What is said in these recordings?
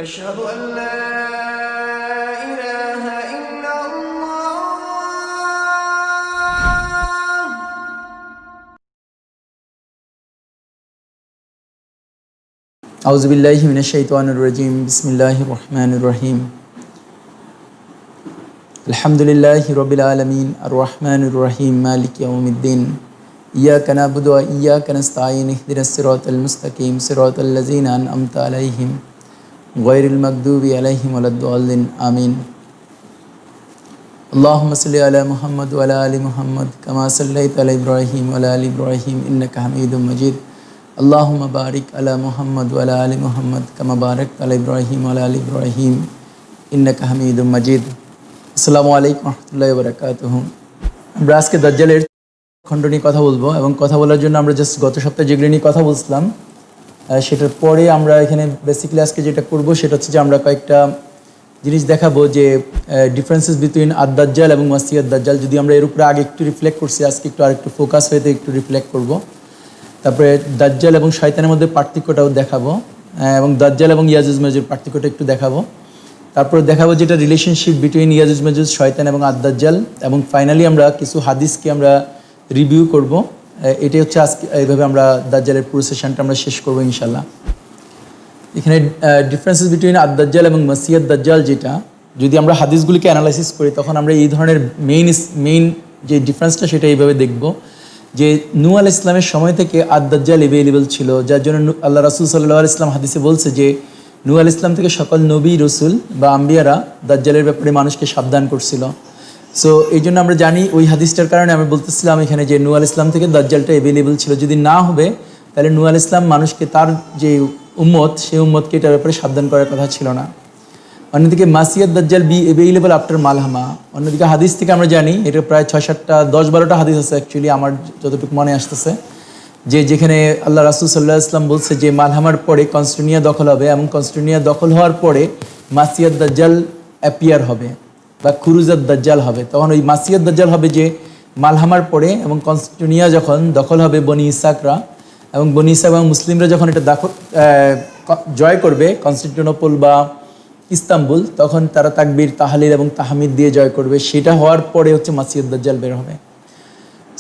أشهد أن لا إله إلا الله. أعوذ بالله من الشيطان الرجيم. بسم الله الرحمن الرحيم. الحمد لله رب العالمين الرحمن الرحيم مالك يوم الدين. إياك نعبد وإياك نستعين اهدنا الصراط المستقيم صراط الذين أنعمت عليهم غير المغضوب عليهم ولا الضالين آمين. اللهم صل على محمد وعلى آل محمد كما صليت على إبراهيم وعلى آل إبراهيم إنك حميد مجيد. اللهم بارك على محمد وعلى آل محمد كما باركت على إبراهيم وعلى آل إبراهيم إنك حميد مجيد. আসসালামু আলাইকুম রহমতুল্লাহি ওয়া বারাকাতুহু। আমরা আজকে দাজ্জালের খণ্ড নিয়ে কথা বলবো এবং কথা বলার জন্য আমরা জাস্ট গত সপ্তাহে যেগুলো নিয়ে কথা বলছিলাম সেটার পরে আমরা এখানে বেসিক্যালি আজকে যেটা করব সেটা হচ্ছে যে আমরা কয়েকটা জিনিস দেখাবো যে ডিফারেন্সেস বিটুইন আদ-দাজ্জাল এবং মাসিহ আদ-দাজ্জাল। যদি আমরা এর উপরে আগে একটু রিফ্লেক্ট করছি, আজকে একটু আরেকটু ফোকাস হয়ে একটু রিফ্লেক্ট করব। তারপরে দাজ্জাল এবং শয়তানের মধ্যে পার্থক্যটাও দেখাবো এবং দাজ্জাল এবং ইয়াজুজ মাজুজের পার্থক্যটা একটু দেখাবো। তারপরে দেখাবো যেটা রিলেশনশিপ বিটুইন ইয়াজুজ মাজুজ, শয়তান এবং আদ-দাজ্জাল। এবং ফাইনালি আমরা কিছু হাদিসকে আমরা রিভিউ করব। এটাই হচ্ছে আজকে এইভাবে আমরা দাজ্জালের পুরো সেশনটা আমরা শেষ করবো ইনশাল্লাহ। এখানে ডিফারেন্সেস বিটুইন আদ-দাজ্জাল এবং মাসিহ আদ-দাজ্জাল, যেটা যদি আমরা হাদিসগুলিকে অ্যানালাইসিস করি তখন আমরা এই ধরনের মেইন যে ডিফারেন্সটা সেটা এইভাবে দেখব যে নূহ আলাইহিস সালামের সময় থেকে আদ-দাজ্জাল অ্যাভেলেবল ছিল, যার জন্য আল্লাহ রাসূল সাল্লাল্লাহু আলাইহি ওয়াসাল্লাম হাদিসে বলছে যে নূহ আলাইহিস সালাম থেকে সকল নবী রসুল বা আম্বিয়ারা দাজ্জালের ব্যাপারে মানুষকে সাবধান করছিল। সো এই জন্য আমরা জানি ওই হাদিসটার কারণে আমি বলতেছিলাম এখানে যে নূহ আলাইহিস সালাম থেকে দাজ্জালটা অ্যাভেলেবল ছিল। যদি না হবে তাহলে নূহ আলাইহিস সালাম মানুষকে তার যে উম্মত সেই উম্মতকে এটার ব্যাপারে সাবধান করার কথা ছিল না। অন্যদিকে মাসিহ আদ-দাজ্জাল বি অ্যাভেলেবল আফটার মালহামা। অন্যদিকে হাদিস থেকে আমরা জানি এটা প্রায় 6-7টা 10-12টা হাদিস আছে অ্যাকচুয়ালি, আমার যতটুকু মনে আসতেছে, যে যেখানে আল্লাহ রাসূল সাল্লাল্লাহু আলাইহি ওয়াসাল্লাম বলছে যে মালহামার পরে কনস্টান্টিনিয়া দখল হবে এবং কনস্টান্টিনিয়া দখল হওয়ার পরে মাসিহ আদ-দাজ্জাল অ্যাপিয়ার হবে বা খুরুজ আদ-দাজ্জাল হবে। তখন ওই মাসিহ আদ-দাজ্জাল হবে যে মালহামার পরে এবং কনস্টান্টিনিয়া যখন দখল হবে বনি ইসহাকরা এবং বনি ইসহাক এবং মুসলিমরা যখন এটা জয় করবে কনস্টান্টিনোপল বা ইস্তাম্বুল, তখন তারা তাকবীর তাহলিল এবং তাহমিদ দিয়ে জয় করবে। সেটা হওয়ার পরে হচ্ছে মাসিহ আদ-দাজ্জাল বের হবে।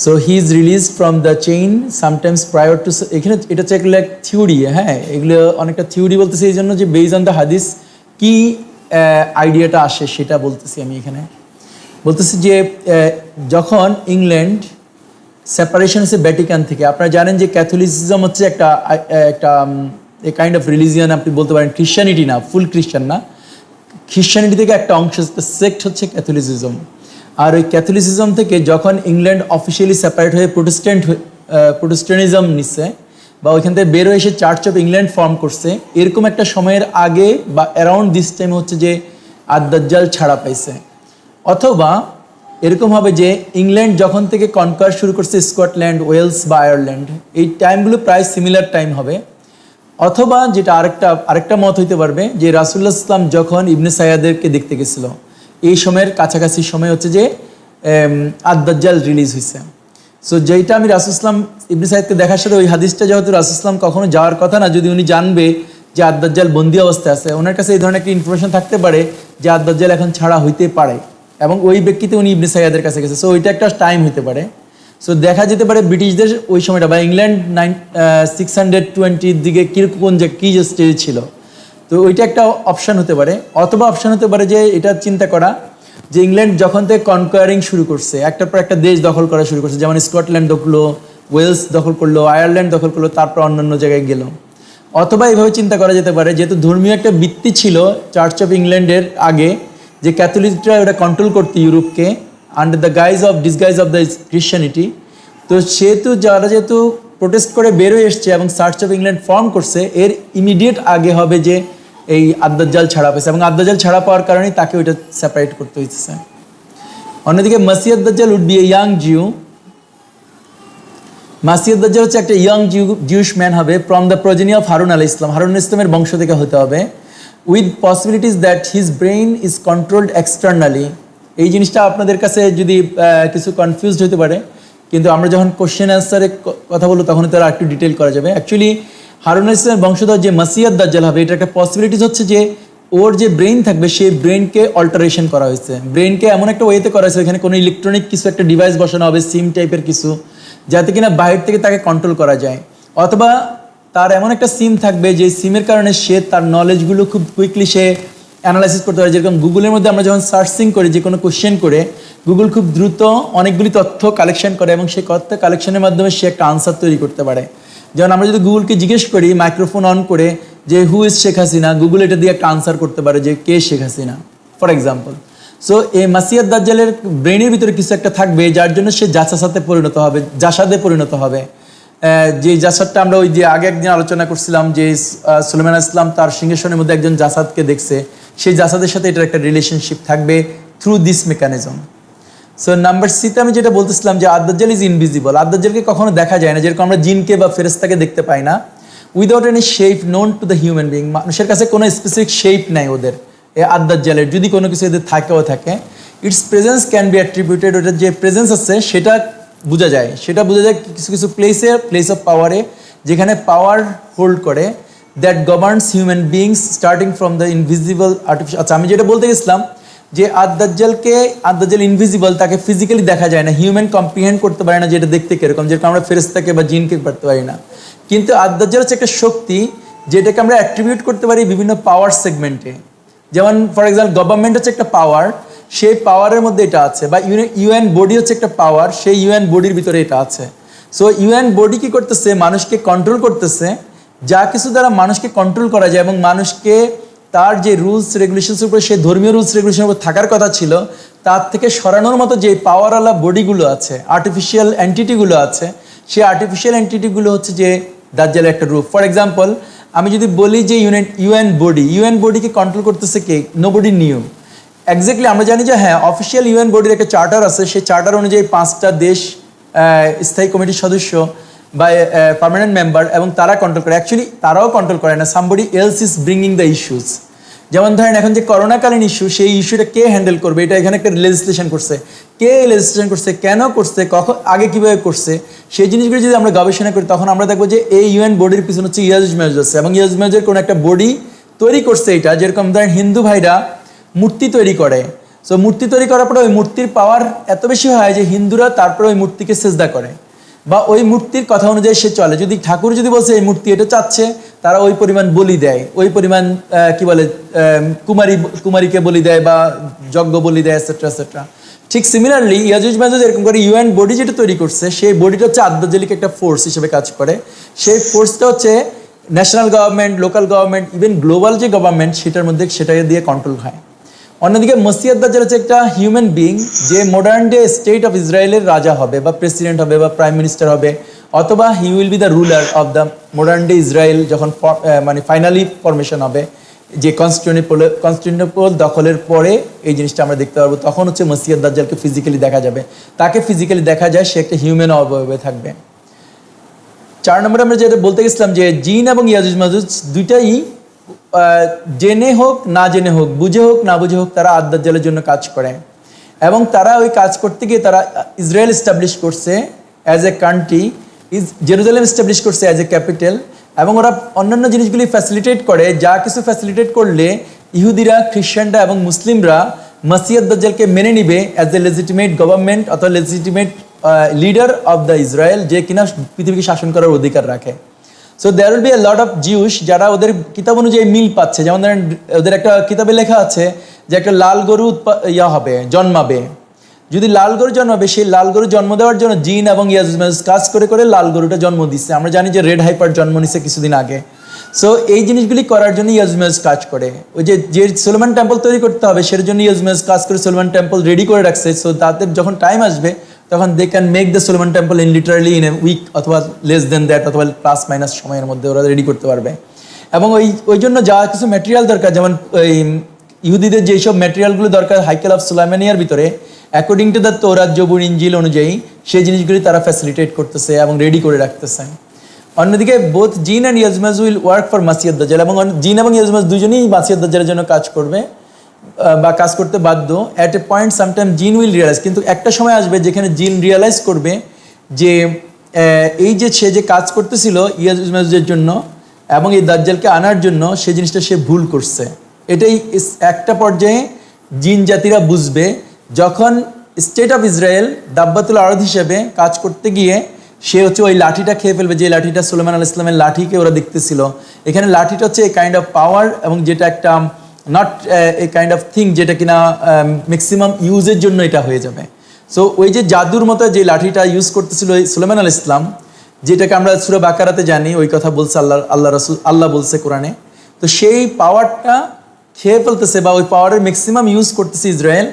So he is released from the chain sometimes prior to. এখানে এটা হচ্ছে এগুলো এক থিওরি, হ্যাঁ এগুলো অনেকটা থিওরি বলতেছি এই জন্য যে বেজ অন দ্য হাদিস কি আইডিয়াটা আসে সেটা বলতেছি। আমি এখানে বলতেছি যে যখন ইংল্যান্ড সেপারেশন হচ্ছে ভ্যাটিকান থেকে, আপনারা জানেন যে ক্যাথলিসিজম হচ্ছে একটা কাইন্ড অফ রিলিজিয়ান, আপনি বলতে পারেন খ্রিশ্চানিটি না, ফুল খ্রিশ্চান না, খ্রিশ্চানিটি থেকে একটা অংশ সেক্ট হচ্ছে ক্যাথলিসিজম। আর ওই ক্যাথলিসিজম থেকে যখন ইংল্যান্ড অফিসিয়ালি সেপারেট হয়ে প্রোটেস্ট্যান্টিজম নিচ্ছে বা ওইখান থেকে বের হয়ে এসে চার্চ অফ ইংল্যান্ড ফর্ম করছে, এরকম একটা সময়ের আগে বা অ্যারাউন্ড দিস টাইম হচ্ছে যে আদ-দাজ্জাল ছাড়া পাইছে। অথবা এরকম হবে যে ইংল্যান্ড যখন থেকে কনকোয়ার শুরু করছে স্কটল্যান্ড, ওয়েলস বা আয়ারল্যান্ড, এই টাইমগুলো প্রায় সিমিলার টাইম হবে। অথবা যেটা আরেকটা মত হইতে পারবে যে রাসূলুল্লাহ সাল্লাল্লাহু আলাইহি ওয়াসাল্লাম যখন ইবনে সাইয়াদেরকে দেখতে গেছিল এই সময়ের কাছাকাছি সময় হচ্ছে যে আদ-দাজ্জাল রিলিজ হয়েছে। সো যেইটা আমি রাসূল সাল্লাল্লাহু আলাইহি ওয়াসাল্লাম ইবনে সাইয়াদকে দেখার সাথে ওই হাদিসটা যেহেতু রাসূল সাল্লাল্লাহু আলাইহি ওয়াসাল্লাম কখনো যাওয়ার কথা না, যদি উনি জানবে যে আদ-দাজ্জাল বন্দী অবস্থায় আছে, ওনার কাছে এই ধরনের একটা ইনফরমেশন থাকতে পারে যে আদ-দাজ্জাল এখন ছাড়া হইতে পারে এবং ওই ব্যক্তিতে উনি ইবনে সাইয়াদের কাছে গেছে। সো ওইটা একটা টাইম হইতে পারে। সো দেখা যেতে পারে ব্রিটিশদের ওই সময়টা বা ইংল্যান্ড 620 দিকে কি স্টেজ ছিল। তো ওইটা একটা অপশান হতে পারে। অথবা অপশান হতে পারে যে এটা চিন্তা করা যে ইংল্যান্ড যখন থেকে কনকোয়ারিং শুরু করছে, একটার পর একটা দেশ দখল করা শুরু করছে, যেমন স্কটল্যান্ড দখলো, ওয়েলস দখল করলো, আয়ারল্যান্ড দখল করলো, তারপর অন্যান্য জায়গায় গেল। অথবা এইভাবে চিন্তা করা যেতে পারে যেহেতু ধর্মীয় একটা ভিত্তি ছিল চার্চ অফ ইংল্যান্ডের আগে, যে ক্যাথলিকরা ওটা কন্ট্রোল করতে ইউরোপকে under the disguise of the Christianity. তো যেহেতু প্রোটেস্ট করে বের হয়ে এসছে এবং চার্চ অফ ইংল্যান্ড ফর্ম করছে, এর ইমিডিয়েট আগে হবে যে এই আদ-দাজ্জাল ছাড়া পেয়েছে এবং আদ-দাজ্জাল ছাড়া পাওয়ার কারণেই তাকে ওইটা সেপারেট করতে হয়েছে। অন্যদিকে মাসিহ আদ-দাজ্জাল উড বি এ ইয়াং জিউ। মাসিহ আদ-দাজ্জাল হচ্ছে একটা ইয়াং জিউস ম্যান হবে ফ্রম দ্য প্রজেনি অফ হারুন আলাইহিস সালাম। হারুন আলাইহিস সালামের বংশ থেকে হতে হবে। With possibilities that his brain is controlled externally. এই জিনিসটা আপনাদের কাছে যদি কিছু কনফিউজড হতে পারে, কিন্তু আমরা যখন কোশ্চেন অ্যান্সারে কথা বলবো তখন তারা একটু ডিটেল করা যাবে। অ্যাকচুয়ালি হারুন আলাইহিস সালামের বংশধর যে মাসিহ আদ-দাজ্জাল হবে, এটা একটা পসিবিলিটিস হচ্ছে যে ওর যে ব্রেইন থাকবে সেই ব্রেনকে অল্টারেশন করা হয়েছে, ব্রেনকে এমন একটা ওয়েতে করা হয়েছে এখানে কোনো ইলেকট্রনিক কিছু একটা ডিভাইস বসানো হবে, সিম টাইপের কিছু, যাতে কিনা বাইরে থেকে তাকে কন্ট্রোল করা যায়। অথবা তার এমন একটা সিম থাকবে যে সিমের কারণে সে তার নলেজগুলো খুব কুইকলি সে অ্যানালাইসিস করতে পারে। যেরকম গুগলের মধ্যে আমরা যখন সার্চিং করি যে কোনো কোশ্চেন করে, গুগল খুব দ্রুত অনেকগুলি তথ্য কালেকশন করে এবং সেই তথ্য কালেকশনের মাধ্যমে সে একটা আনসার তৈরি করতে পারে। যেমন আমরা যদি গুগলকে জিজ্ঞেস করি মাইক্রোফোন অন করে যে who is Sheikh Hasina, Google এটা দিয়ে একটা আনসার করতে পারে যে কে Sheikh Hasina, for example. So এই মাসিয়াদ দাজ্জালের ব্রেনের ভিতরে কিছু একটা থাকবে যার জন্য সে জাসাসাতে পরিণত হবে, জাসাদে পরিণত হবে। যে জাসাদটা আমরা ওই যে আগে একদিন আলোচনা করছিলাম যে সুলাইমান ইসলাম তার সিংহাসনের মধ্যে একজন জাসাদকে দেখছে, সেই জাসাদের সাথে এটার একটা রিলেশনশিপ থাকবে through this mechanism. So number সিতে আমি যেটা বলতেছিলাম যে আদ-দাজ্জাল ইজ ইনভিজিবল, আদ-দাজ্জালকে কখনো দেখা যায় না, যেরকম আমরা জিনকে বা ফেরেশতাকে দেখতে পাই না। Without any shape known to the human being, মানুষের কাছে কোনো স্পেসিফিক শেপ নাই ওদের এই আদ-দাজ্জালের, যদি কোনো কিছু এদের থাকেও থাকে, it's presence can be attributed, ওটার যে প্রেজেন্স আছে সেটা বোঝা যায়, সেটা বোঝা যায় কিছু কিছু প্লেস অফ পাওয়ারে, যেখানে পাওয়ার হোল্ড করে, that governs human beings starting from the invisible artificial. আচ্ছা, আমি যেটা বলতে গেছিলাম যে আদ-দাজ্জাল ইনভিজিবল, তাকে ফিজিক্যালি দেখা যায় না, হিউম্যান কম্প্রিহেন্ড করতে পারে না যেটা দেখতে কিরকম, যেরকম আমরা ফেরেশতাকে বা জিনকে পারতে পারি না। কিন্তু আদ-দাজ্জাল হচ্ছে একটা শক্তি যেটাকে আমরা অ্যাট্রিবিউট করতে পারি বিভিন্ন পাওয়ার সেগমেন্টে। যেমন ফর এক্সাম্পল গভর্নমেন্ট হচ্ছে একটা পাওয়ার, সেই পাওয়ারের মধ্যে এটা আছে, বা ইউএন বডি হচ্ছে একটা পাওয়ার, সেই ইউএন বডির ভিতরে এটা আছে। সো ইউএন বডি কি করতেছে, মানুষকে কন্ট্রোল করতেছে, যা কিছু দ্বারা মানুষকে কন্ট্রোল করা যায় এবং মানুষকে তার যে রুলস রেগুলেশনস উপরে, সেই ধর্মীয় রুলস রেগুলেশনের উপর থাকার কথা ছিল, তার থেকে সরানোর মতো যে পাওয়ারওয়ালা বডিগুলো আছে, আর্টিফিশিয়াল এন্টিটিগুলো আছে, সেই আর্টিফিশিয়াল এন্টিটিগুলো হচ্ছে যে দাজ্জালের একটা রূপ। ফর এক্সাম্পল আমি যদি বলি যে ইউএন বডিকে কন্ট্রোল করতেছে কে, নোবডি নিউ এক্স্যাক্টলি। আমরা জানি যে হ্যাঁ অফিসিয়াল ইউএন বডির একটা চার্টার আছে, সেই চার্টার অনুযায়ী 5টা দেশ স্থায়ী কমিটির সদস্য বা পার্মানেন্ট মেম্বার, এবং তারা কন্ট্রোল করে। অ্যাকচুয়ালি তারাও কন্ট্রোল করে না, somebody else is bringing the issues. যেমন ধরেন এখন যে করোনাকালীন ইস্যু, সেই ইস্যুটা কে হ্যান্ডেল করবে, এটা এখানে একটা লেজিসলেশন করছে, কে লেজিসলেশন করছে, কেন করছে, কখন, আগে কীভাবে করছে, সেই জিনিসগুলো যদি আমরা গবেষণা করি তখন আমরা দেখবো যে এই ইউএন বডির পিছনে হচ্ছে ইয়াজুজ মাজুজ আছে, এবং ইয়াজুজ মাজুজের কোনো একটা বডি তৈরি করছে। এটা যেরকম ধরেন হিন্দু ভাইরা মূর্তি তৈরি করে, সো মূর্তি তৈরি করার পরে ওই মূর্তির পাওয়ার এত বেশি হয় যে হিন্দুরা তারপরে ওই মূর্তিকে সেজদা করে, বা ওই মূর্তির কথা অনুযায়ী সে চলে। যদি ঠাকুর যদি বলছে এই মূর্তি এটা চাচ্ছে, তারা ওই পরিমাণ বলি দেয়, ওই পরিমাণ কি বলে কুমারীকে বলি দেয় বা যজ্ঞ বলি দেয়, এটসেট্রা এটসেট্রা। ঠিক সিমিলারলি ইয়াজুজ মাজুজ এরকম করে ইউএন বডি যেটা তৈরি করছে, সেই বডিটা হচ্ছে আদ-দাজ্জালিক একটা ফোর্স হিসেবে কাজ করে। সেই ফোর্সটা হচ্ছে national government, local government, even global যে গভর্নমেন্ট, সেটার মধ্যে সেটাকে দিয়ে কন্ট্রোল হয়। অন্যদিকে মসিহ দাজ্জাল হচ্ছে একটা হিউম্যান বিং, যে মডার্ন ডে স্টেট অফ ইসরায়েলের রাজা হবে বা প্রেসিডেন্ট হবে বা প্রাইম মিনিস্টার হবে, অথবা he will be the ruler of the modern day Israel. যখন মানে ফাইনালি ফরমেশন হবে, যে কনস্টান্টিনোপল দখলের পরে এই জিনিসটা আমরা দেখতে পারবো, তখন হচ্ছে মসিহ দাজ্জালকে ফিজিক্যালি দেখা যাবে। তাকে ফিজিক্যালি দেখা যায়, সে একটা হিউম্যান অবয়বে থাকবে। 4 নম্বরে আমরা যেটা বলতে গেছিলাম যে জিন এবং ইয়াজুজ মাজুজ দুইটাই জেনে হোক না জেনে হোক, বুঝে হোক না বুঝে হোক, তারা আদ-দাজ্জালের জন্য কাজ করে। এবং তারা ওই কাজ করতে গিয়ে তারা ইসরায়েল এস্টাবলিশ করছে as a country, Jerusalem establish করছে অ্যাজ এ ক্যাপিটাল, এবং ওরা অন্যান্য জিনিসগুলি ফ্যাসিলিটেট করে, যা কিছু ফ্যাসিলিটেট করলে ইহুদিরা, খ্রিস্টানরা এবং মুসলিমরা মসিহ দাজ্জালকে মেনে নিবে অ্যাজ এ লেজিটিমেট গভর্নমেন্ট অথবা legitimate leader of the Israel, যে কিনা পৃথিবীকে শাসন করার অধিকার রাখে। So there will be a lot of Jews যারা ওদের কিতাব অনুযায়ী মিল পাচ্ছে। যেমন ধরেন ওদের একটা কিতাবে লেখা আছে যে একটা লাল গরু জন্মাবে। যদি লাল গরু জন্মাবে, সেই লাল গরু জন্ম দেওয়ার জন্য জিন এবং ইয়াজুজ মাজুজ কাজ করে করে লাল গরুটা জন্ম দিচ্ছে। আমরা জানি যে রেড হাইপার জন্ম নিচ্ছে কিছুদিন আগে। সো এই জিনিসগুলি করার জন্য ইয়াজুজ মাজুজ কাজ করে। ওই যে সোলোমন টেম্পল তৈরি করতে হবে, সেটার জন্য ইয়াজুজ মাজুজ কাজ করে সোলোমন টেম্পল রেডি করে রাখছে। সো তাদের যখন টাইম আসবে তখন they can make the Solomon temple in literally in a week অথবা লেস দেন দ্যাট, অথবা প্লাস মাইনাস সময়ের মধ্যে ওরা রেডি করতে পারবে। এবং ওই জন্য যা কিছু ম্যাটেরিয়াল দরকার, যেমন ওই ইহুদিদের যেসব ম্যাটেরিয়ালগুলো দরকার হাইকেল অফ সুলাইমানিয়ার ভিতরে, অ্যাকর্ডিং টু দ্য তৌরাত, জবুর, ইনজিল অনুযায়ী সেই জিনিসগুলি তারা ফ্যাসিলিটেট করতেছে এবং রেডি করে রাখতেছে। অন্যদিকে বোথ জিন and Yajuj Majuj will work for মাসিহ দাজ্জাল, এবং জিন এবং ইয়াজুজ মাজুজ দুজনেই মাসিহ দাজ্জালের জন্য কাজ করবে বা কাজ করতে বাধ্য। অ্যাট এ পয়েন্ট সামটাইম জিন উইল রিয়েলাইজ, কিন্তু একটা সময় আসবে যেখানে জিন রিয়েলাইজ করবে যে এই যে সে যে কাজ করতেছিল ইয়াজুজ মাজুজের জন্য এবং এই দাজ্জালকে আনার জন্য, সেই জিনিসটা সে ভুল করছে। এটাই একটা পর্যায়ে জিন জাতিরা বুঝবে যখন স্টেট অফ ইসরায়েল দাব্বাতুল আরদ হিসেবে কাজ করতে গিয়ে সে হচ্ছে ওই লাঠিটা খেয়ে ফেলবে, যে লাঠিটা সুলাইমান আলাইহিস সালামের লাঠিকে ওরা দেখতেছিল। এখানে লাঠিটা হচ্ছে এই কাইন্ড অফ পাওয়ার, এবং যেটা একটা not a kind of thing যেটা কিনা ম্যাক্সিমাম ইউজের জন্য এটা হয়ে যাবে। সো ওই যে জাদুর মতো যে লাঠিটা ইউজ করতেছিল সুলাইমান আলাইহিস সালাম, যেটাকে আমরা সূরা বাকারাতে জানি, ওই কথা বলছে আল্লাহ বলছে কোরআনে। তো সেই পাওয়ারটা খেয়ে ফেলতেছে বা ওই পাওয়ারের ম্যাক্সিমাম ইউজ করতেছে ইসরায়েল,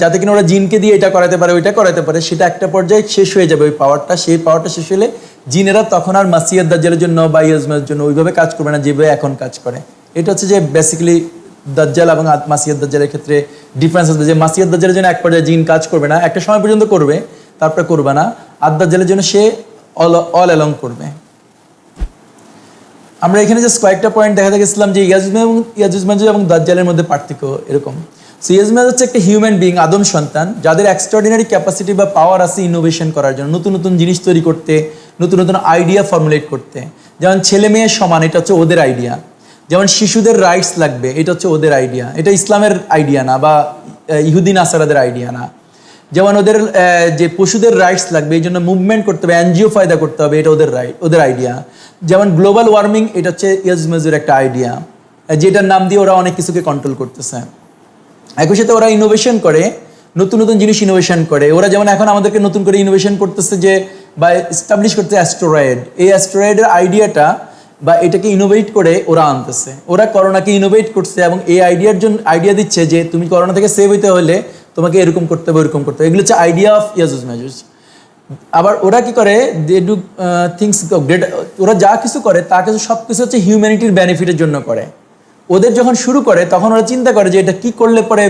যাতে কিনা ওরা জিনকে দিয়ে এটা করাতে পারে ওইটা করাতে পারে। সেটা একটা পর্যায়ে শেষ হয়ে যাবে ওই পাওয়ারটা। সেই পাওয়ারটা শেষ হলে জিনেরা তখন আর মাসিয়াদ দাজ্জালের জন্য বা ইয়াজমের জন্য ওইভাবে কাজ করবে না যেভাবে এখন কাজ করে। এটা হচ্ছে যে বেসিক্যালি দাজ্জাল এবং মাসিয়াদ দাজ্জালের ক্ষেত্রে ডিফারেন্স আছে, যে মাসিয়াদ দাজ্জালের জন্য এক পর্যায়ে জিন কাজ করবে না, একটা সময় পর্যন্ত করবে, তারপরে করবে না। আর দাজ্জালের জন্য সে অল অ্যালং করবে। আমরা এখানে জাস্ট কয়েকটা পয়েন্ট দেখা গেছিলাম যে ইয়াজুজ মাজুজ এবং দাজ্জালের মধ্যে পার্থক্য এরকম। সো ইয়াজুজ হচ্ছে একটা হিউম্যান বিং, আদম সন্তান, যাদের এক্সট্রাঅর্ডিনারি ক্যাপাসিটি বা পাওয়ার আছে ইনোভেশন করার জন্য, নতুন নতুন জিনিস তৈরি করতে, নতুন নতুন আইডিয়া ফর্মুলেট করতে। যেমন ছেলে মেয়ের সমান, এটা হচ্ছে ওদের আইডিয়া। যেমন শিশুদের রাইটস লাগবে, এটা হচ্ছে ওদের আইডিয়া, এটা ইসলামের আইডিয়া না বা ইহুদি নাসারাদের আইডিয়া না। যেমন ওদের যে পশুদের রাইটস লাগবে, এই জন্য মুভমেন্ট করতে হবে, এনজিও ফায়দা করতে হবে, এটা ওদের আইডিয়া। যেমন গ্লোবাল ওয়ার্মিং, এটা হচ্ছে ইয়াজমেজের একটা আইডিয়া, যেটার নাম দিয়ে ওরা অনেক কিছুকে কন্ট্রোল করতেছে। একই সাথে ওরা ইনোভেশন করে, নতুন নতুন জিনিস ইনোভেশন করে। ওরা যেমন এখন আমাদেরকে নতুন করে ইনোভেশন করতেছে যে বা এস্টাবলিশ করতে অ্যাস্টেরয়েড, এই অ্যাস্টেরয়েডের আইডিয়াটা বা এটাকে ইনোভেট করে ওরা আনতেছে। ওরা করোনাকে ইনোভেট করছে এবং এই আইডিয়া দিচ্ছে যে তুমি করোনা থেকে সেভ হইতে হলে তোমাকে এরকম করতে হবে, এরকম করতে হবে। এগুলো হচ্ছে আইডিয়া অফ ইয়াজুজ মাজুজ। আবার ওরা কি করে, দে ডু থিংস গ্রেট। ওরা যা কিছু করে তা কিছু সব কিছু হচ্ছে হিউম্যানিটির বেনিফিটের জন্য করে। ওদের যখন শুরু করে তখন ওরা চিন্তা করে যে এটা কি করলে পরে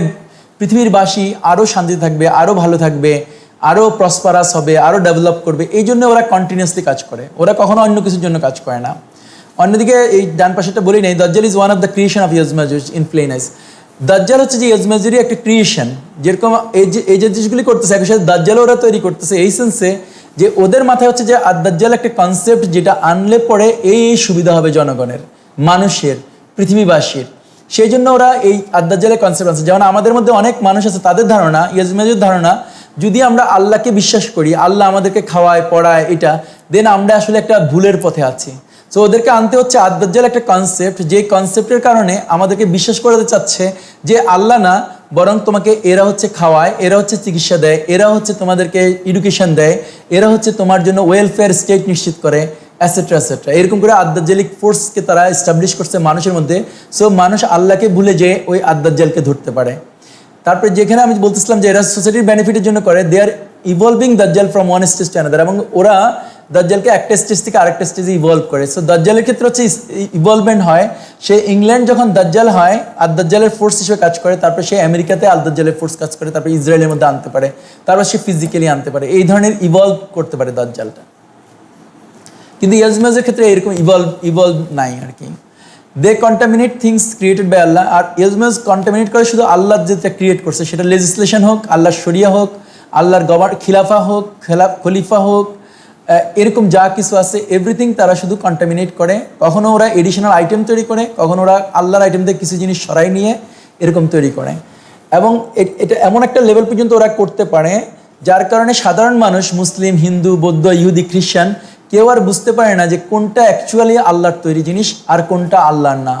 পৃথিবীর বাসী আরও শান্তি থাকবে, আরও ভালো থাকবে, আরও প্রসপারাস হবে, আরও ডেভেলপ করবে। এই জন্য ওরা কন্টিনিউয়াসলি কাজ করে, ওরা কখনো অন্য কিছুর জন্য কাজ করে না। অন্যদিকে এই ডান পাশেটা বলি নেই, দাজ্জাল is one of the creation of Yajuj Majuj in প্লেনাইস। দাজ্জাল হচ্ছে যে ইয়াজুজ মাজুজেরই একটা ক্রিয়েশন। যেরকম এই যে জিনিসগুলি করতেছে, একই সাথে দাজ্জাল ওরা তৈরি করতেছে এই সেন্সে যে ওদের মাথায় হচ্ছে যে দাজ্জাল একটা কনসেপ্ট, যেটা আনলে পরে এই সুবিধা হবে জনগণের, মানুষের, পৃথিবীবাসীর। সেই জন্য ওরা এই দাজ্জালের কনসেপ্ট আছে। যেমন আমাদের মধ্যে অনেক মানুষ আছে, তাদের ধারণা, ইয়াজুজ মাজুজের ধারণা, যদি আমরা আল্লাহকে বিশ্বাস করি, আল্লাহ আমাদেরকে খাওয়ায় পড়ায় এটা, দেন আমরা আসলে একটা ভুলের পথে আছি। সো ওদেরকে আনতে হচ্ছে দাজ্জাল একটা কনসেপ্ট, যে কনসেপ্টের কারণে আমাদেরকে বিশ্বাস করাতে চাচ্ছে যে আল্লাহ না, বরং তোমাকে এরা হচ্ছে খাওয়ায়, এরা হচ্ছে চিকিৎসা দেয়, এরা হচ্ছে তোমাদেরকে এডুকেশন দেয়, এরা হচ্ছে তোমার জন্য ওয়েলফেয়ার স্টেট নিশ্চিত করে, অ্যাসেট্রা অ্যাসেট্রা। এরকম করে দাজ্জালিক ফোর্সকে তারা এস্টাবলিশ করছে মানুষের মধ্যে। সো মানুষ আল্লাহকে ভুলে যে ওই দাজ্জালকে ধরতে পারে। তারপরে যেখানে আমি বলতেছিলাম যে এরা সোসাইটির বেনিফিটের জন্য করে, দে আর ইভলভিং দাজ্জাল from one stage to another, এবং ওরা দাজ্জালকে একটা স্টেজ থেকে আরেকটা স্টেজে ইভলভ করে। সো দাজ্জালের ক্ষেত্রে হচ্ছে ইভলভমেন্ট হয়, সে ইংল্যান্ড যখন দাজ্জাল হয় আর দাজ্জালের ফোর্স হিসেবে কাজ করে, তারপর সে আমেরিকাতে দাজ্জালের ফোর্স কাজ করে, তারপর ইসরায়েলের মধ্যে আনতে পারে, তারপর সে ফিজিক্যালি আনতে পারে, এই ধরনের ইভলভ করতে পারে দাজ্জালটা। কিন্তু ইয়াজুজ মাজুজের ক্ষেত্রে এরকম ইভলভ নাই আর কি। দে কন্টামিনেট থিংস ক্রিয়েটেড বাই আল্লাহ। আর ইয়াজুজ মাজুজ কন্টামিনেট করে শুধু আল্লাহ যেটা ক্রিয়েট করছে, সেটা লেজিসলেশন হোক, আল্লাহর শরিয়া হোক, আল্লাহর খিলাফা হোক, খলিফা হোক, এরকম যা কিছু আছে এভরিথিং তারা শুধু কন্টামিনেট করে। কখনো ওরা এডিশনাল আইটেম তৈরি করে, কখনো ওরা আল্লাহর আইটেম থেকে কিছু জিনিস সরাই নিয়ে এরকম তৈরি করে। এবং এটা এমন একটা লেভেল পর্যন্ত ওরা করতে পারে, যার কারণে সাধারণ মানুষ, মুসলিম, হিন্দু, বৌদ্ধ, ইহুদি, খ্রিস্টান, কেউ আর বুঝতে পারে না যে কোনটা অ্যাকচুয়ালি আল্লাহর তৈরি জিনিস আর কোনটা আল্লাহর না।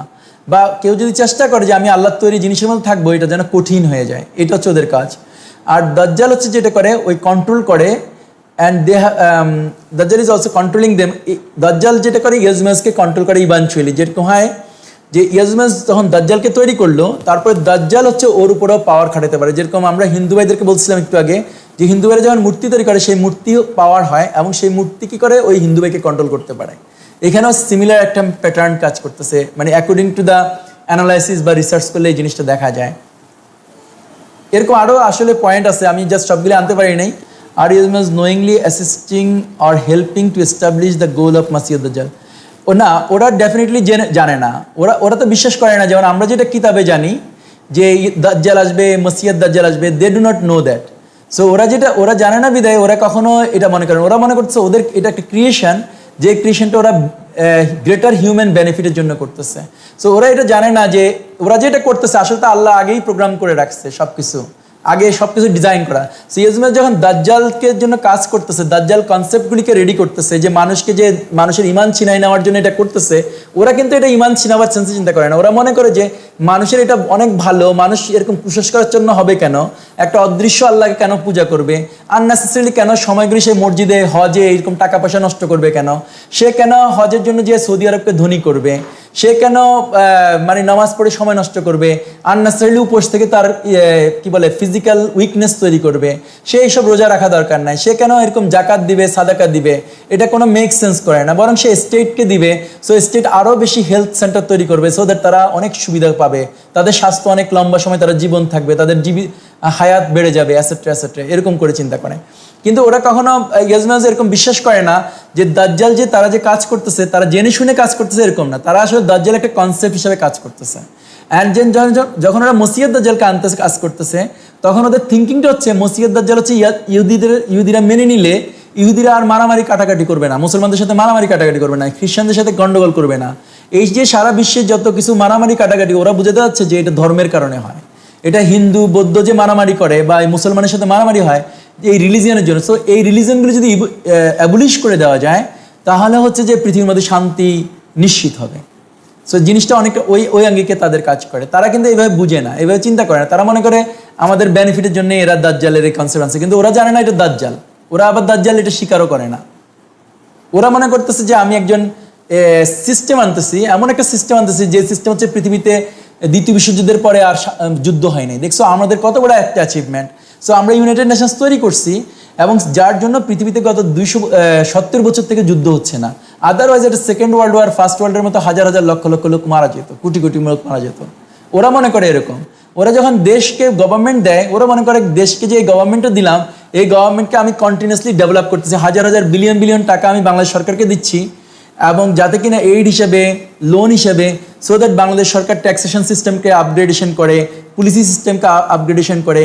বা কেউ যদি চেষ্টা করে যে আমি আল্লাহর তৈরি জিনিসের মধ্যে থাকবো, এটা যেন কঠিন হয়ে যায়। এটা হচ্ছে ওদের কাজ। আর দাজ্জাল হচ্ছে যেটা করে, ওই কন্ট্রোল করে। অ্যান্ড দাজ্জাল ইজ অলসো কন্ট্রোলিং দেম। দাজ্জাল যেটা করে ইয়াজুজ মাজুজকে কন্ট্রোল করে ইভানচুয়ালি। যেরকম হয় যে ইয়াজুজ মাজুজ যখন দাজ্জালকে তৈরি করলো, তারপরে দাজ্জাল হচ্ছে ওর উপরেও পাওয়ার খাটাতে পারে। যেরকম আমরা হিন্দু ভাইদেরকে বলছিলাম একটু আগে, যে হিন্দু ভাইরা যখন মূর্তি তৈরি করে, সেই মূর্তি পাওয়ার হয় এবং সেই মূর্তি কী করে, ওই হিন্দু ভাইকে কন্ট্রোল করতে পারে। এখানেও সিমিলার একটা প্যাটার্ন কাজ করতেছে, মানে অ্যাকর্ডিং টু দ্য অ্যানালাইসিস বা রিসার্চ করলে এই জিনিসটা দেখা যায়। এরকম আরও আসলে পয়েন্ট আছে, আমি জাস্ট সবগুলো আনতে পারি নাই। আর ইয়াজুজ মাজুজ knowingly assisting or helping to establish the goal of মাসিহ দাজ্জাল। না, ওরা ডেফিনেটলি জানে না, ওরা তো বিশ্বাস করে না। যেমন আমরা যেটা কিতাবে জানি যে দাজ্জাল আসবে, মাসিহ দাজ্জাল আসবে, they do not know that. So ওরা জানে না বিদায় ওরা কখনো এটা মনে করেন। ওরা মনে করছে ওদের এটা একটা ক্রিয়েশন, যে ক্রিয়েশনটা ওরা গ্রেটার হিউম্যান বেনিফিটের জন্য করতেছে। সো ওরা এটা জানে না যে ওরা যেটা করতেছে আসলে তো আল্লাহ আগেই প্রোগ্রাম করে রাখছে সবকিছু, আগে সবকিছু ডিজাইন করা। সো ইয়াজমাজ যখন দাজ্জালকে জন্য কাজ করতেছে, দাজ্জাল কনসেপ্টগুলিকে রেডি করতেছে, যে মানুষকে যে মানুষের ইমান ছিনাই নেওয়ার জন্য এটা করতেছে, ওরা কিন্তু এটা ইমান ছিনাবার সেন্সে চিন্তা করে না। ওরা মনে করে যে মানুষের এটা অনেক ভালো, মানুষ এরকম কুসংস্কারের জন্য হবে কেন, একটা অদৃশ্য আল্লাহকে কেন পূজা করবে, আননেসেসারিলি কেন সময়গুলি সে মসজিদে হজে এরকম টাকা পয়সা নষ্ট করবে কেন, সে কেন হজের জন্য যে সৌদি আরবকে ধনী করবে, সে কেন মানে নামাজ পড়ে সময় নষ্ট করবে, আননেসেসারিলি উপোস থেকে তার কি বলে ফিজিক্যাল উইকনেস তৈরি করবে, সে এইসব রোজা রাখা দরকার নাই, সে কেন এরকম জাকাত দিবে, সাদাকা দিবে, এটা কোনো মেক সেন্স করে না। বরং সে স্টেটকে দিবে, সো স্টেট আরও বেশি হেলথ সেন্টার তৈরি করবে, সো দ্যাট তারা অনেক সুবিধা পাবে, তাদের স্বাস্থ্য অনেক লম্বা সময় তারা জীবন থাকবে, তাদের হায়াত বেড়ে যাবে, অ্যাসেট্রা অ্যাসেট্রা, এরকম করে চিন্তা করে। কিন্তু ওরা কখনো ইয়াজমাজ এরকম বিশ্বাস করে না যে দাজ্জাল যে তারা যে কাজ করতেছে তারা জেনে শুনে কাজ করতেছে, এরকম না। তারা আসলে দাজ্জাল একটা কনসেপ্ট হিসেবে কাজ করতেছে। অ্যান্ড যখন ওরা মসিয়ত দাজ্জালকে আনতে কাজ করতেছে, তখন ওদের থিঙ্কিংটা হচ্ছে মসিয়ত দাজ্জাল হচ্ছে ইহুদিরা মেনে নিলে ইহুদিরা আর মারামারি কাটাকাটি করবে না, মুসলমানদের সাথে মারামারি কাটাকাটি করবে না, খ্রিস্টানদের সাথে গন্ডগোল করবে না। এই যে সারা বিশ্বে যত কিছু মারামারি কাটাকাটি, ওরা বুঝাতে যাচ্ছে যে এটা ধর্মের কারণে হয়, এটা হিন্দু বৌদ্ধ যে মারামারি করে বা মুসলমানের সাথে মারামারি হয় এই রিলিজিয়নের জন্য। সো এই রিলিজিয়নগুলো যদি অ্যাবলিশ করে দেওয়া যায় তাহলে হচ্ছে যে পৃথিবীর মধ্যে শান্তি নিশ্চিত হবে। সো জিনিসটা অনেকটা ওই আঙ্গিকে তাদের কাজ করে। তারা কিন্তু এইভাবে বুঝে না, এইভাবে চিন্তা করে না। তারা মনে করে আমাদের বেনিফিটের জন্য এরা দাজ্জালের এই কনসেপ্ট আছে, কিন্তু ওরা জানে না এটা দাজ্জাল। ওরা আবার দাজ্জাল এটা স্বীকারও করে না। ওরা মনে করতেছে যে আমি একজন সিস্টেম আনতেছি, এমন একটা সিস্টেম আনতেছি যে সিস্টেম হচ্ছে পৃথিবীতে দ্বিতীয় বিশ্বযুদ্ধের পরে আর যুদ্ধ হয় নাই। দেখছো আমাদের কত বড় একটা অ্যাচিভমেন্ট। সো আমরা ইউনাইটেড নেশনস তৈরি করছি, এবং যার জন্য পৃথিবীতে গত 270 বছর থেকে যুদ্ধ হচ্ছে না। আদারওয়াইজ এটা সেকেন্ড ওয়ার্ল্ড ওয়ার, ফার্স্ট ওয়ার্ল্ডের মতো হাজার হাজার লক্ষ লক্ষ লোক মারা যেত, কোটি কোটি লোক মারা যেত। ওরা মনে করে এরকম। ওরা যখন দেশকে গভর্নমেন্ট দেয়, ওরা মনে করে দেশকে যে গভর্নমেন্টটা দিলাম, এই গভর্নমেন্টকে আমি কন্টিনিউসলি ডেভেলপ করতেছি, হাজার হাজার বিলিয়ন বিলিয়ন টাকা আমি বাংলাদেশ সরকারকে দিচ্ছি, এবং যাতে কিনা এইড হিসেবে, লোন হিসেবে, so that Bangladesh Sarkar taxation সিস্টেমকে আপগ্রেডেশন করে, পুলিশি সিস্টেমকে আপগ্রেডেশন করে,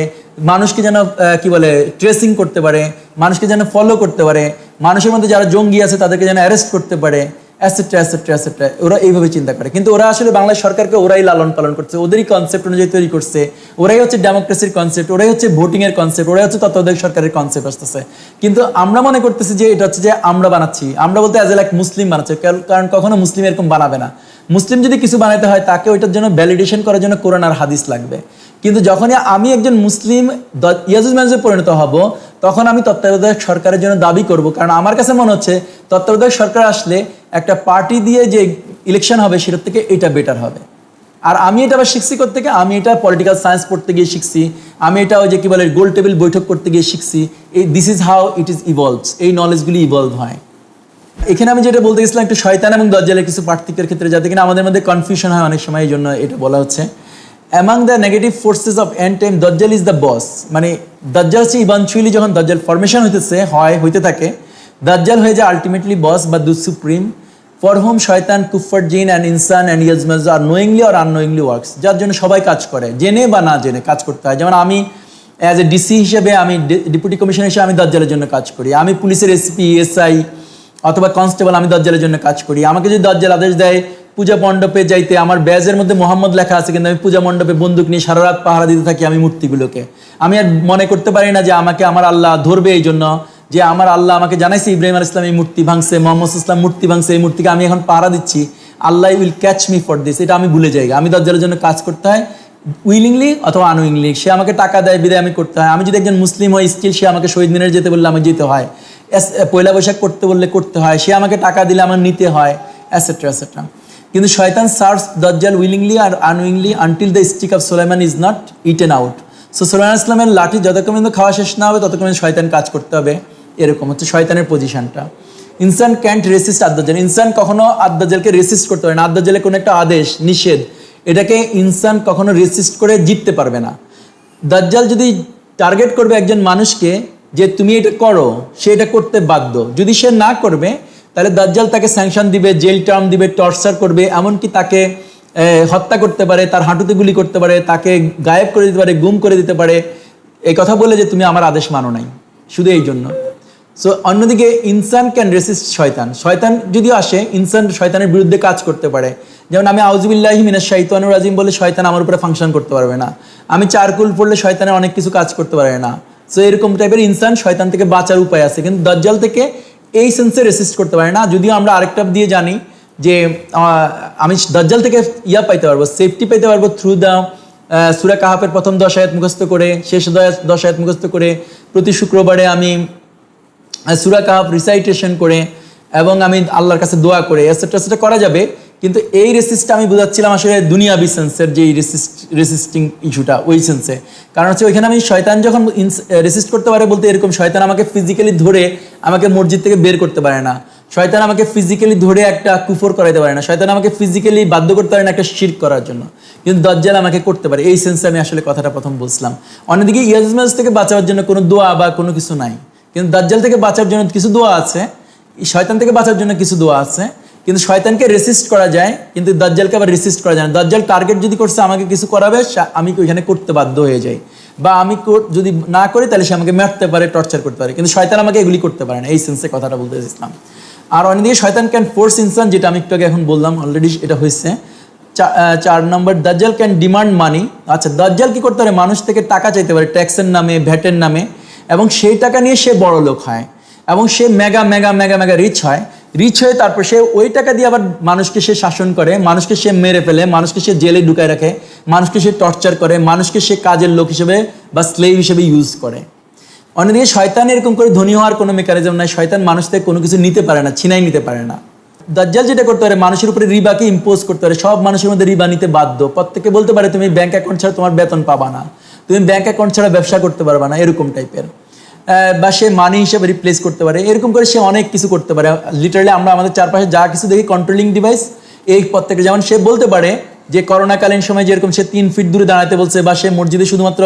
মানুষকে যেন কি বলে ট্রেসিং করতে পারে, মানুষকে যেন ফলো করতে পারে, মানুষের মধ্যে যারা জঙ্গি আছে তাদেরকে যেন অ্যারেস্ট করতে পারে, অ্যাসেট্রা অ্যাসেট্রা অ্যাসেট্রা। ওরা এইভাবে চিন্তা করে। কিন্তু ওরা আসলে বাংলাদেশ সরকারকে ওরাই লালন পালন করছে, ওদেরই কনসেপ্ট অনুযায়ী তৈরি করছে। ওরাই হচ্ছে ডেমোক্রেসির কনসেপ্ট, ওরাই হচ্ছে ভোটিংয়ের কনসেপ্ট, ওরাই হচ্ছে তত্ত্বাবধায়ক সরকারের কনসেপ্ট আসতেছে। কিন্তু আমরা মনে করতেছি যে এটা হচ্ছে যে আমরা বানাচ্ছি, আমরা বলতে অ্যাজ এ লাইক মুসলিম বানাচ্ছে, কারণ কখনো মুসলিম এরকম বানাবে না। মুসলিম যদি কিছু বানাতে হয় তাকে ওইটার জন্য ভ্যালিডেশন করার জন্য কোরআন আর হাদিস লাগবে। কিন্তু যখনই আমি একজন মুসলিম ইয়াজুজ পরিণত হব, তখন আমি তত্ত্বাবধায়ক সরকারের জন্য দাবি করব। কারণ আমার কাছে মনে হচ্ছে তত্ত্বাবধায়ক সরকার আসলে একটা পার্টি দিয়ে যে ইলেকশন হবে সেটার থেকে এটা বেটার হবে। আর আমি এটা আবার শিখছি করতে গিয়ে, আমি এটা পলিটিক্যাল সায়েন্স পড়তে গিয়ে শিখছি, আমি এটা ওই যে কি বলে গোল টেবিল বৈঠক করতে গিয়ে শিখছি। This is how it is evolves, এই নলেজগুলি ইভলভ হয়। এখানে আমি যেটা বলতে গেছিলাম একটু শয়তান এবং দাজ্জালের কিছু পার্থক্যের ক্ষেত্রে, যাতে কিনা আমাদের মধ্যে কনফিউশন হয় অনেক সময়, এই জন্য এটা বলা হচ্ছে। Among the negative forces of end time দাজ্জাল ইজ দ্য বস। মানে দাজ্জাল হচ্ছে ইভানচুয়ালি যখন দাজ্জাল ফরমেশন হইতে থাকে, দাজ্জাল হয়ে যায় আলটিমেটলি বস বা দ্য সুপ্রিম, ফর হোম শয়তান, কুফার, জিন অ্যান্ড ইনসান অ্যান্ড ইয়াজমাজ আর নোয়িংলি অর আননোয়িংলি ওয়ার্কস। যার জন্য সবাই কাজ করে, জেনে বা না জেনে কাজ করতে হয়। যেমন আমি অ্যাজ এ ডিসি হিসেবে, আমি ডেপুটি কমিশনার হিসেবে আমি দাজ্জালের জন্য কাজ করি। আমি পুলিশের এসপি, এসআই অথবা কনস্টেবল, আমি দাজ্জালের জন্য কাজ করি। আমাকে যদি দাজ্জাল আদেশ দেয় পূজা মণ্ডপে যাইতে, আমার ব্যাজের মধ্যে মোহাম্মদ লেখা আছে, কিন্তু আমি পূজা মণ্ডপে বন্দুক নিয়ে সারা রাত পাহারা দিতে থাকি আমি মূর্তিগুলোকে, আমি আর মনে করতে পারি না যে আমাকে আমার আল্লাহ ধরবে এই জন্য, যে আমার আল্লাহ আমাকে জানাইছে ইব্রাহিম আলাইহিস সালাম এই মূর্তি ভাঙছে, মোহাম্মদ ইসলাম মূর্তি ভাঙছে, এই মূর্তিকে আমি এখন পাহারা দিচ্ছি, আল্লাহ will catch me for this. এটা আমি ভুলে যাই। আমি দাজ্জালের জন্য কাজ করতে হয় উইলিংলি অথবা আনউইলিংলি। সে আমাকে টাকা দেয় বিদায় আমি করতে হয়। আমি যদি একজন মুসলিম হই, স্টিল সে আমাকে শহীদ মিনারে যেতে বললে আমি যেতে হয়, পয়লা বৈশাখ করতে বললে করতে হয়, সে আমাকে টাকা দিলে আমার নিতে হয়, অ্যাসেট্রা অ্যাসেট্রা। কিন্তু শয়তান সার্ভস দাজ্জাল উইলিংলি আর unwillingly until the stick of সুলাইমান is not eaten out. So সুলাইমান ইসলামের লাঠি যতক্ষণ পর্যন্ত খাওয়া শেষ না হবে ততক্ষণ শয়তান কাজ করতে হবে। এরকম হচ্ছে শয়তানের পজিশনটা। ইনসান ক্যান্ট রেসিস্ট আদ-দাজ্জাল। ইনসান কখনো আদ-দাজ্জালকে রেসিস্ট করতে পারে না। আদ-দাজ্জালের কোনো একটা আদেশ, নিষেধ, এটাকে ইনসান কখনো রেসিস্ট করে জিততে পারবে না। দাজ্জাল যদি টার্গেট করবে একজন মানুষকে যে তুমি এটা করো, সে এটা করতে বাধ্য। যদি সে না করবে তাহলে দাজ্জাল তাকে স্যাংশন দিবে, জেল টার্ম দিবে, টর্চার করবে, এমনকি তাকে হত্যা করতে পারে, তার হাঁটুতে গুলি করতে পারে, তাকে গায়েব করে দিতে পারে, গুম করে দিতে পারে, এই কথা বলে যে তুমি আমার আদেশ মানো নাই, শুধু এই জন্য। সো অন্যদিকে ইনসান ক্যান রেসিস্ট শয়তান, শয়তান যদিও আসে ইনসান শয়তানের বিরুদ্ধে কাজ করতে পারে। যেমন আমি আউযুবিল্লাহি মিনাশ শাইতানির রাজিম বলে শয়তান আমার উপরে ফাংশন করতে পারবে না, আমি চারকুল পড়লে শয়তানের অনেক কিছু কাজ করতে পারবে না। সো এরকম টাইপের ইনসান শয়তান থেকে বাঁচার উপায় আছে, কিন্তু দাজ্জাল থেকে এই সেন্সে রেসিস্ট করতে পারে না। যদিও আমরা আরেকটা দিয়ে জানি যে আমি দাজ্জাল থেকে পাইতে পারবো, সেফটি পাইতে পারবো থ্রু দ্য সূরা কাহাফের প্রথম 10 আয়াত মুখস্থ করে, শেষ 10 আয়াত মুখস্থ করে, প্রতি শুক্রবারে আমি সূরা কাহাফ রিসাইটেশন করে এবং আমি আল্লাহর কাছে দোয়া করে এটসেট্রা সেটা করা যাবে। কিন্তু এই রেসিস্টটা আমি বোঝাচ্ছিলাম আসলে দুনিয়াবি সেন্সের যে রেসিস্টিং ইস্যুটা, ওই সেন্সে। কারণ হচ্ছে ওইখানে আমি শয়তান যখন রেসিস্ট করতে পারে বলতে এরকম, শয়তান আমাকে ফিজিক্যালি ধরে আমাকে মসজিদ থেকে বের করতে পারে না, শয়তান আমাকে ফিজিক্যালি ধরে একটা কুফর করাইতে পারে না, শয়তান আমাকে ফিজিক্যালি বাধ্য করতে পারে না একটা শিরক করার জন্য, কিন্তু দাজ্জাল আমাকে করতে পারে। এই সেন্সে আমি আসলে কথাটা প্রথম বলছিলাম। অন্যদিকে ইয়াজুজ থেকে বাঁচার জন্য কোনো দোয়া বা কোনো কিছু নাই, কিন্তু দাজ্জাল থেকে বাঁচার জন্য কিছু দোয়া আছে, শয়তান থেকে বাঁচার জন্য কিছু দোয়া আছে। কিন্তু শয়তানকে রেসিস্ট করা যায়, কিন্তু দাজ্জালকে আবার রেসিস্ট করা যায় না। দাজ্জাল টার্গেট যদি করছে আমাকে কিছু করাবে, আমি ওইখানে করতে বাধ্য হয়ে যাই, বা আমি যদি না করি তাহলে সে আমাকে মারতে পারে, টর্চার করতে পারে, কিন্তু শয়তান আমাকে এগুলি করতে পারে না। এই সেন্সে কথাটা বলতে চাইছিলাম। আর অন্যদিকে শয়তান ক্যান ফোর্স ইনসান, যেটা আমি একটু আগে এখন বললাম, অলরেডি এটা হয়েছে। 4 নম্বর, দাজ্জাল ক্যান ডিমান্ড মানি। আচ্ছা, দাজ্জাল কি করতে পারে? মানুষ থেকে টাকা চাইতে পারে ট্যাক্সের নামে, ভ্যাটের নামে, এবং সেই টাকা নিয়ে সে বড় লোক হয় এবং সে mega mega mega mega rich হয়। রিচ হয়ে তারপর সে ওই টাকা দিয়ে আবার মানুষকে সে শাসন করে, মানুষকে সে মেরে ফেলে, মানুষকে সে জেলে ঢুকায় রাখে, মানুষকে সে টর্চার করে, মানুষকে সে কাজের লোক হিসেবে বা স্লেভ হিসেবে ইউজ করে। অন্যদিকে শয়তান এরকম করে ধনী হওয়ার কোনো মেকানিজম নাই, শয়তান মানুষ থেকে কোনো কিছু নিতে পারে না, ছিনাই নিতে পারে না। দাজ্জাল যেটা করতে পারে, মানুষের উপরে রিবাকে ইম্পোজ করতে পারে, সব মানুষের মধ্যে রিবা নিতে বাধ্য। প্রত্যেকে বলতে পারে তুমি ব্যাংক অ্যাকাউন্ট ছাড়া তোমার বেতন পাবা না, তুমি ব্যাংক অ্যাকাউন্ট ছাড়া ব্যবসা করতে পারবা না, এরকম টাইপের। বা সে মানি হিসেবে রিপ্লেস করতে পারে, এরকম করে সে অনেক কিছু করতে পারে। লিটারালি আমরা আমাদের চারপাশে যা কিছু দেখি কন্ট্রোলিং ডিভাইস এই প্রত্যেকে। যেমন সে বলতে পারে যে করোনাকালীন সময় যেরকম সে 3 ফিট দূরে দাঁড়াতে বলছে, বা সে মসজিদে শুধুমাত্র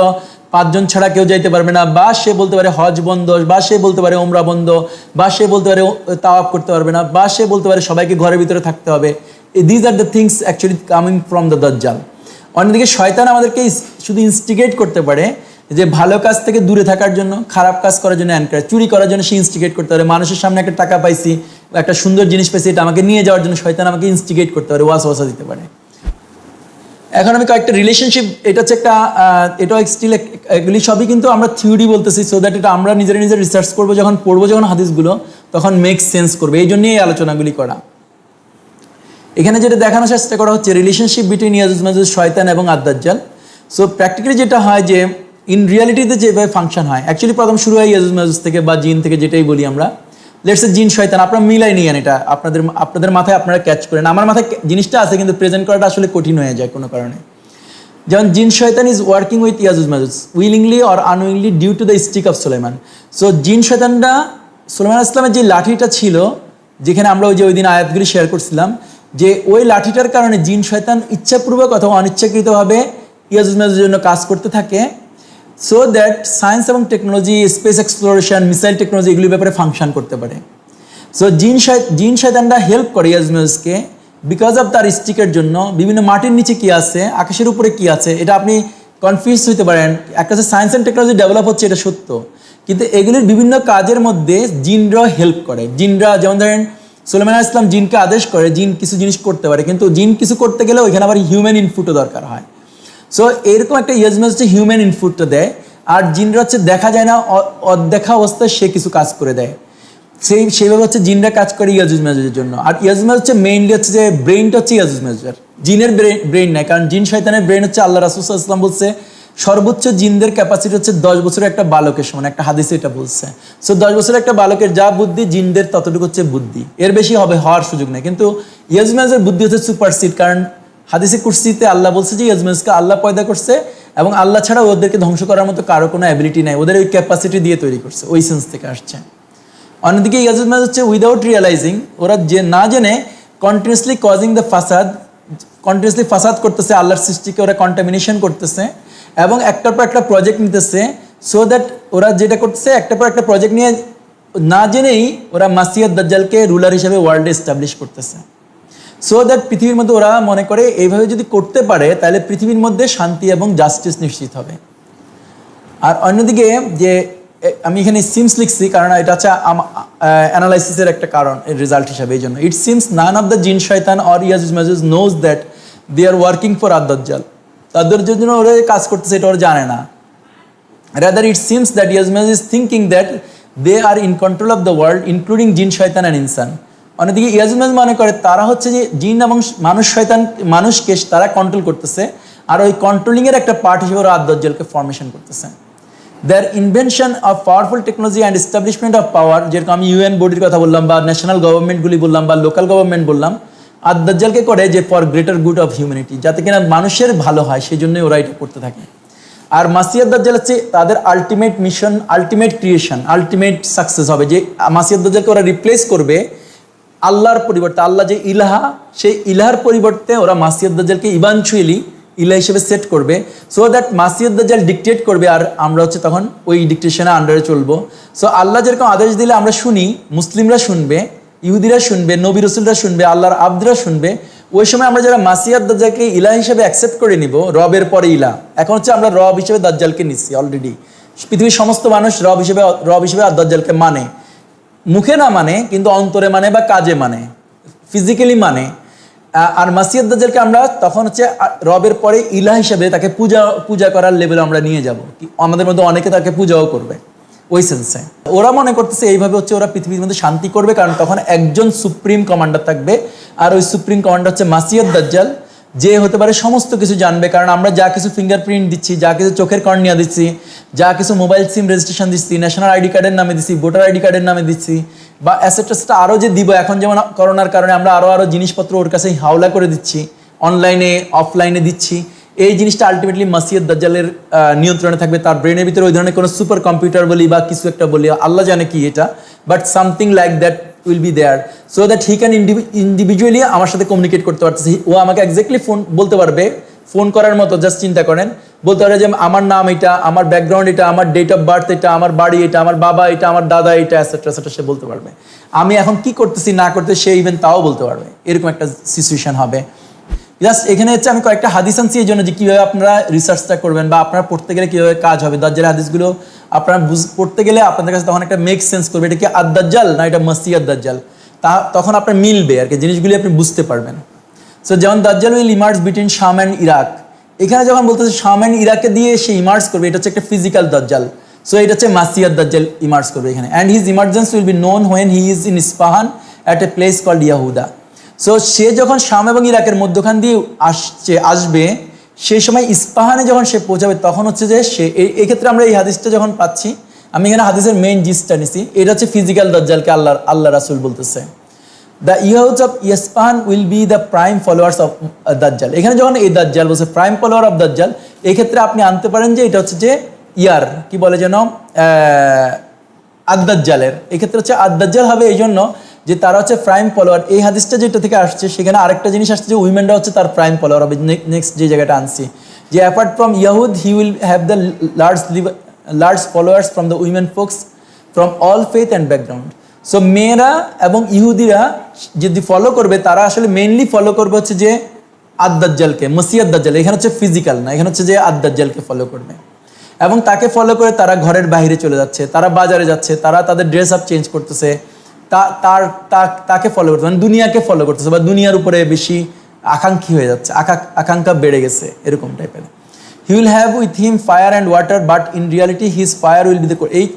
5 জন ছাড়া কেউ যাইতে পারবে না, বা সে বলতে পারে হজ বন্ধ, বা সে বলতে পারে ওমরা বন্ধ, বা সে বলতে পারে তাওয়াফ করতে পারবে না, বা সে বলতে পারে সবাইকে ঘরের ভিতরে থাকতে হবে। These are the things actually coming from the দাজ্জাল। অন্যদিকে শয়তান আমাদেরকে শুধু ইনস্টিগেট করতে পারে যে ভালো কাজ থেকে দূরে থাকার জন্য, খারাপ কাজ করার জন্য, এনকারেজ, চুরি করার জন্য সে ইনস্টিগেট করতে পারে। মানুষের সামনে একটা টাকা পাইছি, একটা সুন্দর জিনিস পাইছি, এটা আমাকে নিয়ে যাওয়ার জন্য শয়তান আমাকে ইনস্টিগেট করতে পারে, ওয়াসওয়াসা দিতে পারে। এখন আমি কয়েকটা রিলেশনশিপ, এটা হচ্ছে একটা, এটাও স্টিল এগুলি সবই কিন্তু আমরা থিওরি বলতেছি, সো দ্যাট এটা আমরা নিজেরা নিজে রিসার্চ করবো, যখন পড়বো যখন হাদিসগুলো, তখন মেক সেন্স করবে, এই জন্যই এই আলোচনাগুলি করা। এখানে যেটা দেখানোর চেষ্টা করা হচ্ছে রিলেশনশিপ বিটুইন ইয়াজুজ মাজুজ, শয়তান এবং আদ-দাজ্জাল। সো প্র্যাকটিক্যালি যেটা হয় যে ইন রিয়ালিটিতে যেভাবে ফাংশন হয়, অ্যাকচুয়ালি প্রথম শুরু হয় ইয়াজুজ মাজুজ থেকে বা জিন থেকে, যেটাই বলি আমরা। লেটস জিন শয়তান আপনারা মিলাই নিয়েন, এটা আপনাদের মাথায় আপনারা ক্যাচ করেন। আমার মাথায় জিনিসটা আছে, কিন্তু প্রেজেন্ট করাটা আসলে কঠিন হয়ে যায় কোনো কারণে। যেমন জিন শয়তান ইজ ওয়ার্কিং উইথ ইয়াজুজ মাজুজ willingly or unwillingly due to the stick of সুলাইমান। সো জিন শয়তানরা সুলাইমান ইসলামের যে লাঠিটা ছিল, যেখানে আমরা ওই দিন আয়াতগুলি শেয়ার করছিলাম, যে ওই লাঠিটার কারণে জিন শয়তান ইচ্ছাপূর্বক অথবা অনিচ্ছাকৃতভাবে ইয়াজুজ মাজুজের জন্য কাজ করতে থাকে, সো দ্যাট সায়েন্স এবং technology, space exploration, missile technology এগুলির ব্যাপারে ফাংশন করতে পারে। সো জিন শয়তানরা হেল্প করে ইয়াজুজ মাজুজকে বিকজ অফ তার স্টিকের জন্য। বিভিন্ন মাটির নিচে কি আছে, আকাশের উপরে কি আছে, এটা আপনি কনফিউজ হতে পারেন। একটা যে সায়েন্স অ্যান্ড টেকনোলজি ডেভেলপ হচ্ছে, এটা সত্য, কিন্তু এগুলির বিভিন্ন কাজের মধ্যে জিনরা হেল্প করে। জিনরা যেমন ধরেন সুলাইমান আলাইহিস সালাম জিনকে আদেশ করে, জিন কিছু জিনিস করতে পারে, কিন্তু জিন কিছু করতে গেলে ওইখানে আবার হিউম্যান ইনপুটও দরকার হয়। সো এরকম একটা ইয়াজুজ মাজুজ হচ্ছে হিউম্যান ইনপুটটা দেয়, আর জিনরা হচ্ছে দেখা যায় না, অদেখা অবস্থায় সে কিছু কাজ করে দেয়। সেইভাবে হচ্ছে জিনরা কাজ করে ইয়াজুজ মাজুজের জন্য। আর ইয়াজুজ মাজুজ হচ্ছে মেইনলি হচ্ছে যে ব্রেইনটা হচ্ছে ইয়াজুজ মাজুজের, জিনের ব্রেইন নাই, কারণ জিন শয়তানের ব্রেইন হচ্ছে, আল্লাহ রাসূল সাল্লাল্লাহু আলাইহি ওয়াসাল্লাম বলছে সর্বোচ্চ জিনদের ক্যাপাসিটি হচ্ছে 10 বছরের একটা বালকের সমান, একটা হাদিসে এটা বলছে। সো 10 বছরের একটা বালকের যা বুদ্ধি, জিনদের ততটুকু হচ্ছে বুদ্ধি, এর বেশি হওয়ার সুযোগ নেই। কিন্তু ইয়াজুজ মাজুজের বুদ্ধি হচ্ছে সুপারসিড, কারণ হাদিসে কুরসিতে আল্লাহ বলছে যে ইয়াজুজ মাজুজকে আল্লাহ পয়দা করছে, এবং আল্লাহ ছাড়া ওদেরকে ধ্বংস করার মতো কারো কোনো অ্যাবিলিটি নাই, ওদের ওই ক্যাপাসিটি দিয়ে তৈরি করছে, ওই সেন্স থেকে আসছে। অন্যদিকে ইয়াজুজ মাজুজ হচ্ছে উইদাউট রিয়েলাইজিং, ওরা যে না জেনে কন্টিনিউসলি কজিং দ্য ফাসাদ, কন্টিনিউসলি ফাসাদ করতেছে, আল্লাহর সৃষ্টিকে ওরা কন্টামিনেশন করতেছে, এবং একটার পর একটা প্রজেক্ট নিতেছে। সো দ্যাট ওরা যেটা করতেছে, একটার পর একটা প্রজেক্ট নিয়ে না জেনেই ওরা মাসিহ দাজ্জালকে রুলার হিসেবে ওয়ার্ল্ডে এস্টাবলিশ করতেছে। সো দ্যাট পৃথিবীর মধ্যে ওরা মনে করে এইভাবে যদি করতে পারে তাহলে পৃথিবীর মধ্যে শান্তি এবং জাস্টিস নিশ্চিত হবে। আর অন্যদিকে যে আমি এখানে সিমস লিখছি কারণ এটা হচ্ছে অ্যানালাইসিসের একটা কারণ এর রেজাল্ট হিসাবে, এই জন্য it seems none of the জিন শয়তান অর ইয়াজুজ মাজুজ knows that they are working for আদ-দাজ্জাল। তাদের জন্য ওরা কাজ করতেছে এটা ওরা জানে না। রাদার ইট সিমস দ্যাট ইয়াজুজ মাজুজ is thinking that they are in control of the world including জিন শয়তান অ্যান্ড ইনসান। অন্যদিকে ইয়াজুজ মাজুজ মনে করে তারা হচ্ছে যে জিন এবং মানুষকে তারা কন্ট্রোল করতেছে, আর ওই কন্ট্রোলিংয়ের একটা পার্ট হিসেবে ওরা আদ-দাজ্জালকে ফর্মেশন করতেছে। Their invention of powerful technology and establishment of power, যেরকম আমি ইউএন বডির কথা বললাম বা ন্যাশনাল গভর্নমেন্টগুলি বললাম বা লোকাল গভর্নমেন্ট বললাম, আদ-দাজ্জালকে করে যে for greater good of humanity, যাতে কিনা মানুষের ভালো হয় সেই জন্যই ওরা এটা করতে থাকে। আর মাসিহ আদ-দাজ্জাল হচ্ছে তাদের ultimate mission, ultimate creation, ultimate success হবে যে মাসিহ আদ-দাজ্জালকে ওরা রিপ্লেস করবে আল্লাহর পরিবর্তে। আল্লাহ যে ইলাহা, সেই ইলাহার পরিবর্তে ওরা মাসিহ আদ-দাজ্জালকে ইভানচুয়ালি ইলাহ হিসেবে সেট করবে, সো দ্যাট মাসিহ আদ-দাজ্জাল ডিকটেট করবে আর আমরা হচ্ছে তখন ওই ডিকটেশনের আন্ডারে চলবো। সো আল্লাহ যেরকম আদেশ দিলে আমরা শুনি, মুসলিমরা শুনবে, ইহুদিরা শুনবে, নবী রসুলরা শুনবে, আল্লাহর আব্দরা শুনবে, ওই সময় আমরা যারা মাসিহ আদ-দাজ্জালকে ইলাহ হিসেবে অ্যাকসেপ্ট করে নিব, রবের পরে ইলাহ। এখন হচ্ছে আমরা রব হিসেবে দাজ্জালকে নিচ্ছি অলরেডি। পৃথিবীর সমস্ত মানুষ রব হিসেবে আদ-দাজ্জালকে মানে, মুখে না মানে কিন্তু অন্তরে মানে বা কাজে মানে, ফিজিক্যালি মানে। আর মাসিহ আদ-দাজ্জালকে আমরা তখন হচ্ছে রবের পরে ইলাহ হিসাবে তাকে পূজা করার লেভেলে আমরা নিয়ে যাব। আমাদের মধ্যে অনেকে তাকে পূজাও করবে ওই সেন্সে। ওরা মনে করতেছে এইভাবে হচ্ছে ওরা পৃথিবীর মধ্যে শান্তি করবে, কারণ তখন একজন সুপ্রিম কমান্ডার থাকবে, আর ওই সুপ্রিম কমান্ডার হচ্ছে মাসিহ আদ-দাজ্জাল, যে হতে পারে সমস্ত কিছু জানবে। কারণ আমরা যা কিছু ফিঙ্গারপ্রিন্ট দিচ্ছি, যা কিছু চোখের কর্নিয়া দিচ্ছি, যা কিছু মোবাইল সিম রেজিস্ট্রেশন দিচ্ছি, ন্যাশনাল আইডি কার্ডের নামে দিচ্ছি, ভোটার আইডি কার্ডের নামে দিচ্ছি, বা অ্যাসেটটা আরও যে দিব, এখন যেমন করোনার কারণে আমরা আরও জিনিসপত্র ওর কাছে হাওলা করে দিচ্ছি, অনলাইনে অফলাইনে দিচ্ছি, এই জিনিসটা আলটিমেটলি মাসিহ আদ-দাজ্জালের নিয়ন্ত্রণে থাকবে। তার ব্রেনের ভিতরে ওই ধরনের কোনো সুপার কম্পিউটার বলি বা কিছু একটা বলি, আল্লাহ জানে কি এটা, but something like that will be there, so that he can individually আমার সাথে কমিউনিকেট করতে পারতেছে। ও আমাকে এক্স্যাক্টলি ফোন বলতে পারবে, ফোন করার মতো, জাস্ট চিন্তা করেন, বলতে পারে যে আমার নাম এটা, আমার ব্যাকগ্রাউন্ড এটা, আমার ডেট অফ বার্থ এটা, আমার বাড়ি এটা, আমার বাবা এটা, আমার দাদা এটা, এটসেট্রা এটসেট্রা, সে বলতে পারবে। আমি এখন কি করতেছি না করতে সে ইভেন তাও বলতে পারবে, এরকম একটা সিচুয়েশন হবে। জাস্ট এখানে হচ্ছে আমি কয়েকটা হাদিস আনছি এই জন্য যে কীভাবে আপনারা রিসার্চটা করবেন বা আপনারা পড়তে গেলে কীভাবে কাজ হবে। দাজ্জালের হাদিসগুলো আপনারা পড়তে গেলে আপনাদের কাছে তখন একটা মেক সেন্স করবে, এটা কি আদ-দাজ্জাল না এটা মাসিহ আদ-দাজ্জাল, তখন আপনার মিলবে আর কি, জিনিসগুলি আপনি বুঝতে পারবেন। সো যেমন দাজ্জাল উইল ইমার্জ বিটুইন শাম অ্যান্ড ইরাক, এখানে যখন বলতেছে শাম অ্যান্ড ইরাকে দিয়ে সে ইমার্জ করবে, এটা হচ্ছে একটা ফিজিক্যাল দাজ্জাল। সো এটা হচ্ছে মাসিহ আদ-দাজ্জাল ইমার্জ করবে এখানে। And his emergence will be known when he is in Isfahan at a place called ইয়াহুদা। সো সে যখন শাম এবং ইরাকের মধ্যখান দিয়ে আসবে, সেই সময় ইস্পাহানে যখন সে পৌঁছাবে তখন হচ্ছে যে সে, এক্ষেত্রে আমরা এই হাদিসটা যখন পাচ্ছি, আমি এখানে হাদিসের মেইন জিসটা নিছি, এটা হচ্ছে ফিজিক্যাল দাজ্জালকে আল্লাহ রাসূল বলতেছে। দ্য ইয়াহুদস of Isfahan will be the prime followers of দাজ্জাল। এখানে যখন এই দাজ্জাল বলছে প্রাইম ফলোয়ার অফ দাজ্জাল, এক্ষেত্রে আপনি আনতে পারেন যে এটা হচ্ছে যে কি বলে যেন আদ-দাজ্জালের, এক্ষেত্রে হচ্ছে আদ-দাজ্জাল হবে এই জন্য যে তারা হচ্ছে প্রাইম ফলোয়ার। এই হাদিসটা যেটা থেকে আসছে সেখানে আরেকটা জিনিস আসছে যে উইমেনরা হচ্ছে তার প্রাইম ফলোয়ার হবে। নেক্সট যে জায়গাটা আনছি যে অ্যাপার্ট ফ্রম ইয়াহুদ he will have the large followers from the women folks from all faith and background. So মেয়েরা এবং ইহুদিরা যদি ফলো করবে, তারা আসলে মেইনলি ফলো করবে হচ্ছে যে আদ-দাজ্জালকে, মাসিহ আদ-দাজ্জাল। এখানে হচ্ছে ফিজিক্যাল না, এখানে হচ্ছে যে আদ-দাজ্জালকে ফলো করবে, এবং তাকে ফলো করে তারা ঘরের বাইরে চলে যাচ্ছে, তারা বাজারে যাচ্ছে, তারা তাদের ড্রেস আপ চেঞ্জ করতেছে, তাকে ফলো করতে, মানে দুনিয়াকে ফলো করতেছে বা দুনিয়ার উপরে বেশি আকাঙ্ক্ষী হয়ে যাচ্ছে, আকাঙ্ক্ষা বেড়ে গেছে, এরকম টাইপের। হি will have with him fire and water but in reality his fire will be the,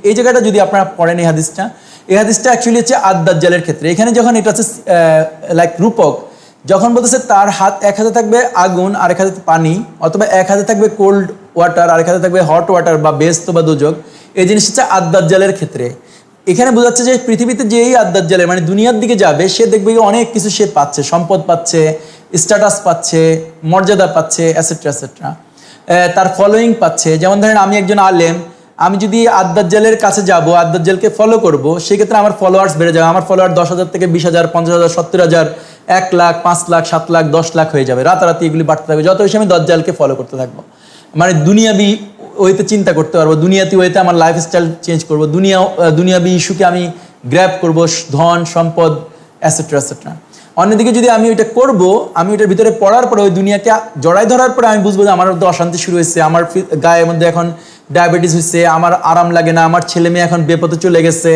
এই জায়গাটা যদি আপনারা পড়েন এই হাদিসটা অ্যাকচুয়ালি হচ্ছে আদ-দাজ্জালের ক্ষেত্রে। এখানে যখন এটা হচ্ছে লাইক রূপক, যখন বলতেছে তার এক হাতে থাকবে আগুন আর এক হাতে পানি, অথবা এক হাতে থাকবে কোল্ড ওয়াটার আর এক হাতে থাকবে হট ওয়াটার বা বেহেশত বা দোজখ, এই জিনিসটা হচ্ছে আদ-দাজ্জালের ক্ষেত্রে। এখানে বোঝাচ্ছে যে পৃথিবীতে যেই আদ-দাজ্জালের মানে দুনিয়ার দিকে যাবে, সে দেখবে অনেক কিছু সে পাচ্ছে, সম্পদ পাচ্ছে, স্ট্যাটাস পাচ্ছে, মর্যাদা পাচ্ছে, এটসেট্রা এটসেট্রা, তার ফলোয়িং পাচ্ছে। যেমন ধরেন আমি একজন আলেম, আমি যদি আদ-দাজ্জালের কাছে যাব, আদ-দাজ্জালকে ফলো করব, সেক্ষেত্রে আমার ফলোয়ার্স বেড়ে যাবে। আমার ফলোয়ার 10,000 থেকে 20,000, 50,000, 70,000, 1 লাখ, 5 লাখ, 7 লাখ, 10 লাখ হয়ে যাবে। রাতারাতি এগুলি বাড়তে থাকবে যত বেশি আমি দাজ্জালকে ফলো করতে থাকবো। মানে দুনিয়াবি ওইতে চিন্তা করতে পারবো, দুনিয়াতে ওইতে আমার লাইফস্টাইল চেঞ্জ করবো, দুনিয়াবি ইস্যুকে আমি গ্র্যাব করবো, ধন সম্পদ এটসেট্রা এটসেট্রা। অন্যদিকে যদি আমি ওইটা করব, আমি ওইটার ভিতরে পড়ার পরে ওই দুনিয়াকে জড়াই ধরার পরে আমি বুঝবো যে আমার মধ্যে অশান্তি শুরু হয়েছে, আমার গায়ের মধ্যে এখন ডায়াবেটিস হয়েছে, আমার আরাম লাগে না, আমার ছেলে মেয়ে এখন বেপথে চলে গেছে,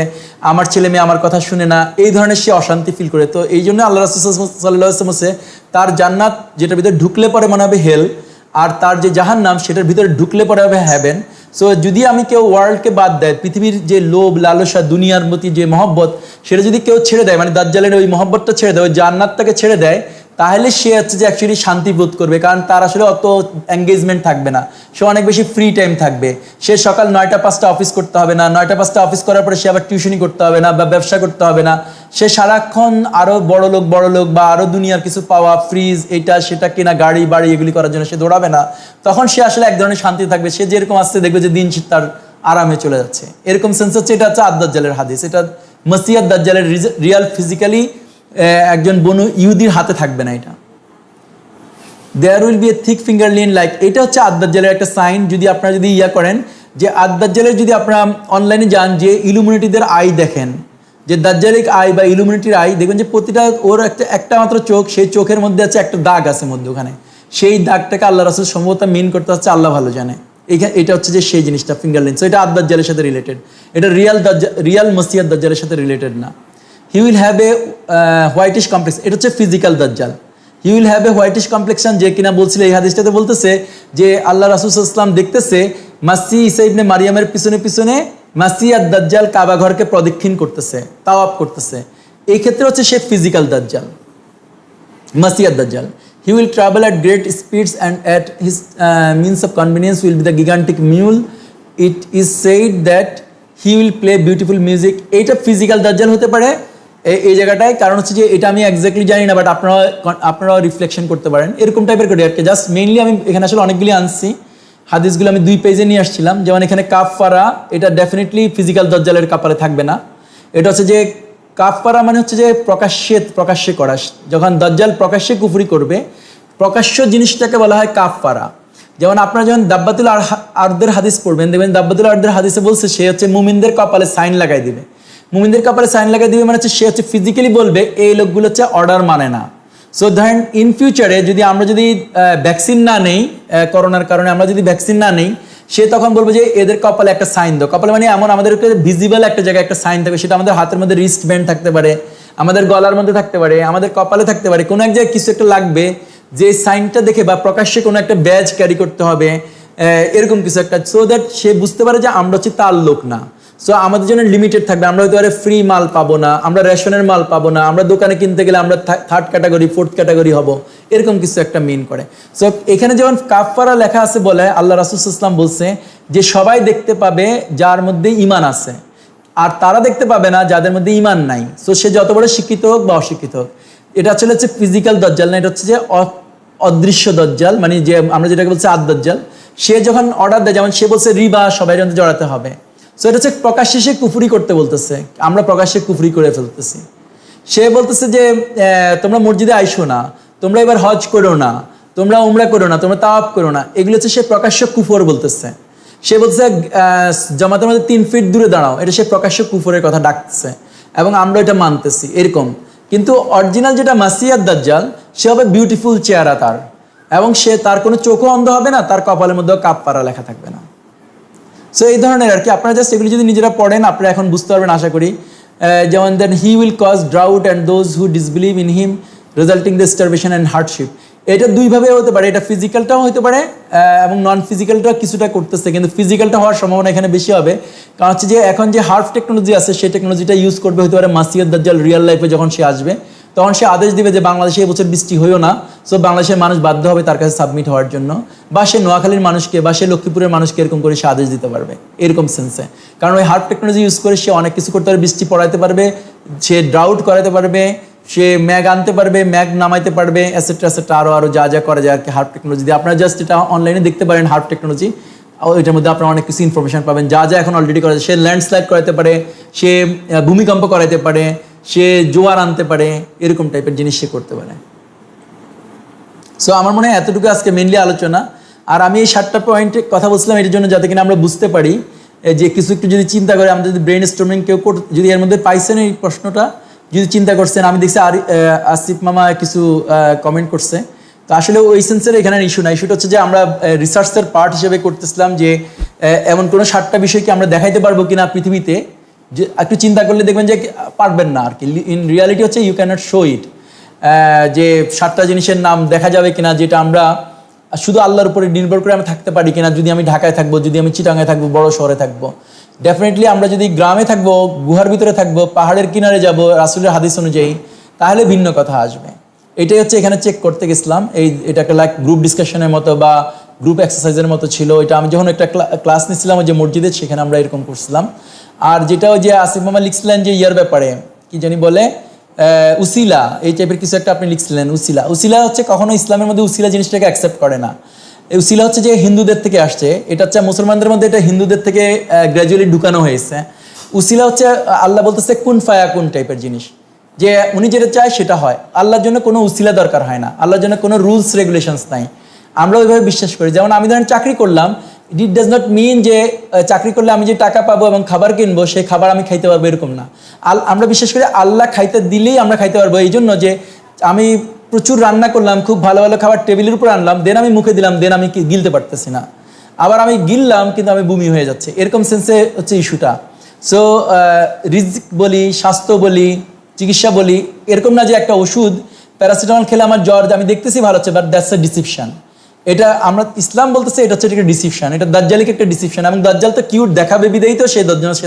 আমার ছেলে মেয়ে আমার কথা শুনে না, এই ধরনের সে অশান্তি ফিল করে। তো এই জন্য আল্লাহ রাসূল সাল্লাল্লাহু আলাইহি ওয়াসাল্লাম বলছে তার জান্নাত যেটার ভিতরে ঢুকলে পরে মনে হবে হেল, আর তার যে জাহান্নাম সেটার ভিতরে ঢুকলে পরে হবে হ্যাভেন। সো যদি আমি কেউ ওয়ার্ল্ডকে বাদ দেয়, পৃথিবীর যে লোভ লালসা দুনিয়ার প্রতি যে মহব্বত সেটা যদি কেউ ছেড়ে দেয়, মানে দাজ্জালের ওই মহব্বতটা ছেড়ে দেয়, ওই জান্নাতটাকে ছেড়ে দেয়, তাহলে সে হচ্ছে যে অ্যাকচুয়ালি শান্তি বোধ করবে, কারণ তার আসলে অত এঙ্গেজমেন্ট থাকবে না, সে অনেক বেশি ফ্রি টাইম থাকবে। সে সকাল 9টা 5টা অফিস করতে হবে না, 9টা 5টা অফিস করার পরে সে আবার টিউশনি করতে হবে না বা ব্যবসা করতে হবে না। সে সারাক্ষণ আরও বড় লোক বা আরও দুনিয়ার কিছু পাওয়া, ফ্রিজ এটা সেটা কেনা, গাড়ি বাড়ি এগুলি করার জন্য সে দৌড়াবে না। তখন সে আসলে এক ধরনের শান্তি থাকবে। সে যেরকম আসতে দেখবে যে দিন তার আরামে চলে যাচ্ছে, এরকম সেন্স হচ্ছে। এটা হচ্ছে আদ-দাজ্জালের হাদিস। এটা মসিয়াদ দাজ্জালের রিয়াল ফিজিক্যালি একজন বনু ইহুদির হাতে থাকবে না। এটা there will be a thick finger lean like, এটা হচ্ছে আদ-দাজ্জালের একটা সাইন। যদি আপনারা যদি করেন যে আদ-দাজ্জালের, যদি আপনারা অনলাইনে যান যে ইলুমিনেটিদের আই দেখেন, যে দাজ্জালিক আই বা ইলুমিনেটির আই দেখবেন যে প্রতিটা ওর একটা মাত্র চোখ, সেই চোখের মধ্যে আছে একটা দাগ আছে মধ্যে, ওখানে সেই দাগটাকে আল্লাহ রাসূল সম্ভবত মিন করতে হচ্ছে, আল্লাহ ভালো জানে। এটা হচ্ছে যে সেই জিনিসটা ফিঙ্গার লিন। সো এটা আদ-দাজ্জালের সাথে রিলেটেড, এটা রিয়াল মসিয়াদ দাজ্জালের সাথে রিলেটেড না। হি will have a whitish complex, এটা হচ্ছে ফিজিক্যাল দাজ্জাল। হি will have a whitish complexion, যে কিনা বলছিল এই হাদিসটাতে বলতেছে যে আল্লাহ রাসূল সাল্লাল্লাহু আলাইহি ওয়াসাল্লাম দেখতেছে মাসিহ ঈসা ইবনে মারিয়ামের পিছনে পিছনে মাসিহ আদ-দাজ্জাল কাবা ঘরকে প্রদক্ষিণ করতেছে, তাওয়াফ করতেছে। এই ক্ষেত্রে হচ্ছে সে physical Dajjal, Masih ad Dajjal. He will travel at great speeds and at his means of convenience will be the gigantic mule. It is said that he will play beautiful music. এইটা ফিজিক্যাল দাজ্জাল হতে পারে এই জায়গাটায়, কারণ হচ্ছে যে এটা আমি এক্স্যাক্টলি জানি না, বাট আপনারাও রিফ্লেকশন করতে পারেন এরকম টাইপের করে আর কি। জাস্ট মেইনলি আমি এখানে আসলে অনেকগুলি আনছি, হাদিসগুলো আমি 2 পেজে নিয়ে আসছিলাম। যেমন এখানে কাফফারা, এটা ডেফিনেটলি ফিজিক্যাল দাজ্জালের কপালে থাকবে না। এটা হচ্ছে যে কাফফারা মানে হচ্ছে যে প্রকাশ্যে করা। যখন দাজ্জাল প্রকাশ্যে কুফরি করবে, প্রকাশ্য জিনিসটাকে বলা হয় কাফফারা। যেমন আপনারা যখন দাব্বাতুল আরদের হাদিস পড়বেন, দেখবেন দাব্বাতুল আরদের হাদিসে বলছে সে হচ্ছে মুমিনদের কপালে সাইন লাগাই দিবে। মুমিনদের কপালে সাইন লাগাই দিবে মানে হচ্ছে সে হচ্ছে ফিজিক্যালি বলবে এই লোকগুলো হচ্ছে অর্ডার মানে না। সো ধরেন ইন ফিউচারে আমরা যদি ভ্যাকসিন না নেই, করোনার কারণে আমরা যদি ভ্যাকসিন না নেই, সে তখন বলবে যে এদের কপালে একটা সাইন দাও। কপালে মানে এমন আমাদেরকে ভিজিবল একটা জায়গায় একটা সাইন থাকবে, সেটা আমাদের হাতের মধ্যে রিস্ট ব্যান্ড থাকতে পারে, আমাদের গলার মধ্যে থাকতে পারে, আমাদের কপালে থাকতে পারে, কোনো এক জায়গায় কিছু একটা লাগবে যে সাইনটা দেখে, বা প্রকাশ্যে কোনো একটা ব্যাজ ক্যারি করতে হবে, এরকম কিছু একটা, সো দ্যাট সে বুঝতে পারে যে আমরা হচ্ছে তার লোক না। সো আমাদের জন্য লিমিটেড থাকবে, আমরা হয়তো ফ্রি মাল পাবো না, আমরা রেশনের মাল পাবো না, আমরা দোকানে কিনতে গেলে আমরা 3rd ক্যাটাগরি 4th ক্যাটাগরি হব, এরকম কিছু একটা মিন করে। সো এখানে যেমন কাফফারা লেখা আছে বলে আল্লাহ রাসূল সাল্লাল্লাহু আলাইহি ওয়াসাল্লাম বলছে যে সবাই দেখতে পাবে যার মধ্যে ঈমান আছে, আর তারা দেখতে পাবে না যাদের মধ্যে ঈমান নাই। সো সে যত বড় শিক্ষিত হোক বা অশিক্ষিত হোক, এটা আসলে হচ্ছে ফিজিক্যাল দাজ্জাল না, এটা হচ্ছে যে অদৃশ্য দাজ্জাল, মানে যে আমরা যেটাকে বলছি আদ-দাজ্জাল। সে যখন অর্ডার দেয়, যেমন সে বলছে রিবা সবাই জড়াতে হবে, সো এটা হচ্ছে প্রকাশ্যে সে কুফরি করতে বলতেছে, আমরা প্রকাশ্যে কুফরি করে ফেলতেছি। সে বলতেছে যে তোমরা মসজিদে আইসো না, তোমরা এবার হজ করো না, তোমরা উমরা করো না, তোমরা তাওয়াফ করো না, এগুলো হচ্ছে সে প্রকাশ্য কুফর বলতেছে। সে বলতেছে জামাতের মধ্যে 3 ফিট দূরে দাঁড়াও, এটা সে প্রকাশ্য কুফরের কথা ডাকতেছে, এবং আমরা এটা মানতেছি এরকম। কিন্তু অরিজিনাল যেটা মাসিহ আদ-দাজ্জাল, সে হবে বিউটিফুল চেহারা তার, এবং সে তার কোনো চোখও অন্ধ হবে না, তার কপালের মধ্যেও কাফফারা লেখা থাকবে না। সো এই ধরনের আর কি। আপনারা জাস্ট এগুলি যদি নিজেরা পড়েন, আপনারা এখন বুঝতে পারবেন আশা করি। যেমন then he will cause drought and those who disbelieve in him resulting the starvation and hardship. এটা 2 ভাবে হতে পারে, এটা ফিজিক্যালটাও হতে পারে এবং নন ফিজিক্যালটাও কিছুটা করতেছে, কিন্তু ফিজিক্যালটা হওয়ার সম্ভাবনা এখানে বেশি হবে। কারণ হচ্ছে যে এখন যে হার্ফ টেকনোলজি আছে, সেই টেকনোলজিটা ইউজ করবে হতে পারে মাসিহ আদ-দাজ্জাল রিয়েল লাইফে যখন সে আসবে, তখন সে আদেশ দিবে যে বাংলাদেশে এবছর বৃষ্টি হইও না। সো বাংলাদেশের মানুষ বাধ্য হবে তার কাছে সাবমিট হওয়ার জন্য, বা সে নোয়াখালীর মানুষকে বা সে লক্ষ্মীপুরের মানুষকে এরকম করে সে আদেশ দিতে পারবে, এরকম সেন্সে। কারণ ওই হার্ফ টেকনোলজি ইউজ করে সে অনেক কিছু করতে পারবে, বৃষ্টি পড়াইতে পারবে, সে ড্রাউট করাতে পারবে, সে ম্যাগ আনতে পারবে, ম্যাগ নামাইতে পারবে, এসেট্রা এসেট্রা, আরও যা যা করা যায় আর কি হার্ফ টেকনোলজি দিয়ে। আপনারা জাস্ট এটা অনলাইনে দেখতে পারেন হার্ফ টেকনোলজি, এটার মধ্যে আপনারা অনেক কিছু ইনফরমেশন পাবেন যা যা এখন অলরেডি করা যায়। সে ল্যান্ডস্লাইড করাতে পারে, সে ভূমিকম্প করাতে পারে, সে জোয়ার আনতে পারে, এরকম টাইপের জিনিস সে করতে পারে। সো আমার মনে হয় এতটুকু আজকে মেনলি আলোচনা। আর আমি এই 7টা পয়েন্টে কথা বলছিলাম এর জন্য, যাতে কিনা আমরা বুঝতে পারি যে কিছু একটু যদি চিন্তা করে, আমরা যদি ব্রেন স্টর্মিং কেউ যদি এর মধ্যে পাইছেন এই প্রশ্নটা, যদি চিন্তা করছেন, আমি দেখছি আসিফ মামা কিছু কমেন্ট করছে। তো আসলে ওই সেন্সের এখানে ইস্যু না, ইস্যুটা হচ্ছে যে আমরা রিসার্চের পার্ট হিসেবে করতেছিলাম যে এমন কোনো 7টা বিষয় কি আমরা দেখাইতে পারবো কিনা পৃথিবীতে, যে একটু চিন্তা করলে দেখবেন যে পারবেন না আর কি। ইন রিয়ালিটি হচ্ছে ইউ ক্যানট শো ইট, যে 7টা জিনিসের নাম দেখা যাবে কিনা যেটা আমরা শুধু আল্লাহর উপরে নির্ভর করে আমি থাকতে পারি কিনা, যদি আমি ঢাকায় থাকবো, যদি আমি চিটাগাঙে থাকবো, বড় শহরে থাকবো। ডেফিনেটলি আমরা যদি গ্রামে থাকবো, গুহার ভিতরে থাকবো, পাহাড়ের কিনারে যাব রাসূলের হাদিস অনুযায়ী, তাহলে ভিন্ন কথা আসবে। এটাই হচ্ছে এখানে চেক করতে গেছিলাম। এটাকে লাইক গ্রুপ ডিসকাশনের মতো বা গ্রুপ এক্সারসাইজের মতো ছিল। এটা আমি যখন একটা ক্লাস নিচ্ছিলাম ওই যে মসজিদে, সেখানে আমরা এরকম করছিলাম। আর যেটা ওই যে আসিফ মামা লিখছিলেন যে ইয়ার ব্যাপারে, কি জানি বলে উসিলা, এই টাইপের কিছু একটা আপনি লিখছিলেন। উসিলা হচ্ছে কখনো ইসলামের মধ্যে উসিলা জিনিসটাকে অ্যাকসেপ্ট করে না। এই উসিলা হচ্ছে যে হিন্দুদের থেকে আসছে, এটা হচ্ছে মুসলমানদের মধ্যে এটা হিন্দুদের থেকে গ্র্যাজুয়ালি ঢুকানো হয়েছে। উসিলা হচ্ছে আল্লাহ বলতেছে কুন ফায়াকুন টাইপের জিনিস, যে উনি যেটা চায় সেটা হয়। আল্লাহর জন্য কোনো উসিলা দরকার হয় না, আল্লাহর জন্য কোনো রুলস রেগুলেশনস নাই। আমরা ওইভাবে বিশ্বাস করি। যেমন আমি ধরেন চাকরি করলাম, ইট ডাজ নট মিন যে চাকরি করলে আমি যে টাকা পাবো এবং খাবার কিনবো সেই খাবার আমি খাইতে পারবো, এরকম না। আমরা বিশ্বাস করি আল্লাহ খাইতে দিলেই আমরা খাইতে পারবো। এই জন্য যে আমি প্রচুর রান্না করলাম, খুব ভালো ভালো খাবার টেবিলের উপর আনলাম, দেন আমি মুখে দিলাম, দেন আমি গিলতে পারতেছি না। আবার আমি গিললাম কিন্তু আমি বমি হয়ে যাচ্ছে, এরকম সেন্সে হচ্ছে ইস্যুটা। সো রিজিক বলি, স্বাস্থ্য বলি, চিকিৎসা বলি, এরকম না যে একটা ওষুধ প্যারাসিটামল খেলে আমার জ্বর আমি দেখতেছি ভালো হচ্ছে, বাট দ্যাটস এ ডিসিপশন। এটা আমরা ইসলাম বলতেছে এটা হচ্ছে একটা ডিসিপশন, এটা দাজ্জালিক একটা ডিসিপশন। এবং দাজ্জাল তো কিউট দেখাবে বিদায়ী তো সে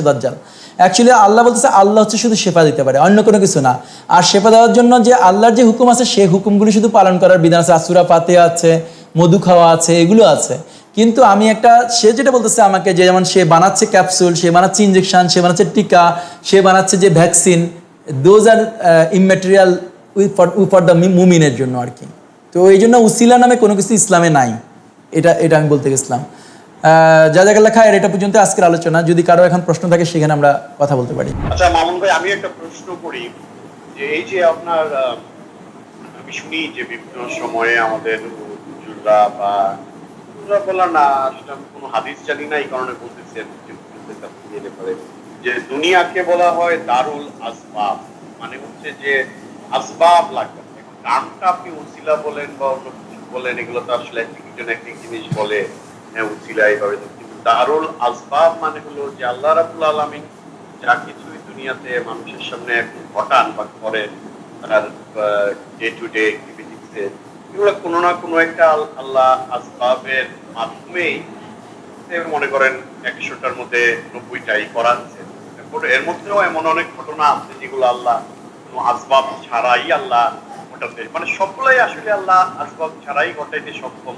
দাজ্জাল। অ্যাকচুয়ালি আল্লাহ বলতেছে আল্লাহ হচ্ছে শুধু শেফা দিতে পারে, অন্য কোনো কিছু না। আর শেফা দেওয়ার জন্য যে আল্লাহর যে হুকুম আছে সেই হুকুমগুলি শুধু পালন করার বিধান আছে। আসুরা ফাতিহা আছে, মধু খাওয়া আছে, এগুলো আছে। কিন্তু আমি সে যেটা বলতেছে আমাকে, যে যেমন সে বানাচ্ছে ক্যাপসুল, সে বানাচ্ছে ইনজেকশন, সে বানাচ্ছে টিকা, সে বানাচ্ছে যে vaccine, those are immaterial for the মুমিনের জন্য আর কি। তো এই জন্য উসিলা নামে কোনো কিছু ইসলামে নাই, এটা আমি বলতে গেছিলাম। জাযাকাল্লাহ খায়ের, এটা পর্যন্ত আজকের আলোচনা। যদি কারো এখন প্রশ্ন থাকে সেখানে আমরা কথা বলতে পারি। আচ্ছা মামুন ভাই, আমি একটা প্রশ্ন করি যে এই যে আপনার আমি শুনি যে বিভিন্ন সময়ে আমাদের হুজুররা বা হুজুররা বলা না, সেটা আমি কোনো হাদিস জানি না, এই কারণে বলতেছি যে দুনিয়াকে বলা হয় দারুল আসবাব, মানে হচ্ছে যে আসবাব লাগবে। এখন নামটা আপনি উসিলা বলেন বা অন্য কিছু বলেন, এগুলো তো আসলে এক জিনিস বলে, হ্যাঁ উসিলা এইভাবে, কিন্তু দারুল আসবাব মানে হলো যে আল্লাহ রাব্বুল আলামিন যা কিছুই দুনিয়াতে মানুষের সামনে ঘটান বা করেন, তার ডে টু ডে অ্যাক্টিভিটিসে, এগুলো কোনো না কোনো একটা আল্লাহ আসবাবের মাধ্যমেই, মনে করেন 100টার মধ্যে 90টাই করাচ্ছে। এর মধ্যেও এমন অনেক ঘটনা আছে যেগুলো আল্লাহ কোনো আসবাব ছাড়াই আল্লাহ ঘটাতে, মানে সবগুলাই আসলে আল্লাহ আসবাব ছাড়াই ঘটাইতে সক্ষম।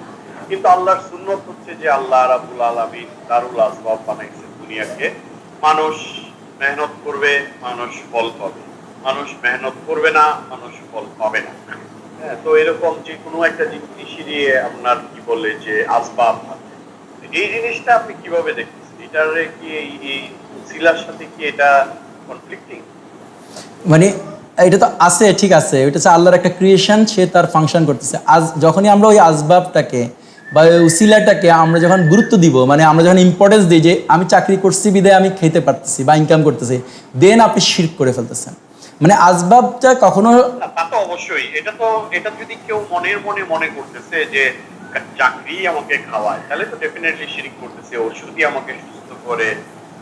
কিন্তু আল্লাহর সুন্নত হচ্ছে যে আল্লাহ রাব্বুল আলামিন দারুল আসবাব বানাইছে দুনিয়াকে। মানুষ মেহনত করবে, মানুষ ফল পাবে, মানুষ মেহনত করবে না, মানুষ ফল পাবে না। হ্যাঁ, তো এরকম যে কোনো একটা জিনিসই দিয়ে আপনার কি বলে যে আসবাব আছে, এই জিনিসটা আপনি কিভাবে দেখতেছেন? এটার কি এই উসিলার সাথে কি এটা কনফ্লিক্টিং? মানে এটা তো আছে, ঠিক আছে, এটা হচ্ছে আল্লাহর একটা ক্রিয়েশন, সে তার ফাংশন করতেছে। যখনই আমরা ওই আসবাবটাকে বা ওই উসিলাটাকে আমরা যখন গুরুত্ব দিব, মানে আমরা যখন ইম্পর্টেন্স দিই যে আমি চাকরি করছি বিদায় আমি খেতে পারতেছি বা ইনকাম করতেছি, দেন আপনি শিরক করে ফেলতেছেন। মানে আসবাবটা কখনো, তা তো অবশ্যই, এটা যদি কেউ মনের মনে করতেছে যে চাকরি আমাকে খাওয়ায়, তাহলে তো ডেফিনেটলি শিরক করতেছে। ওষুধই আমাকে সুস্থ করে,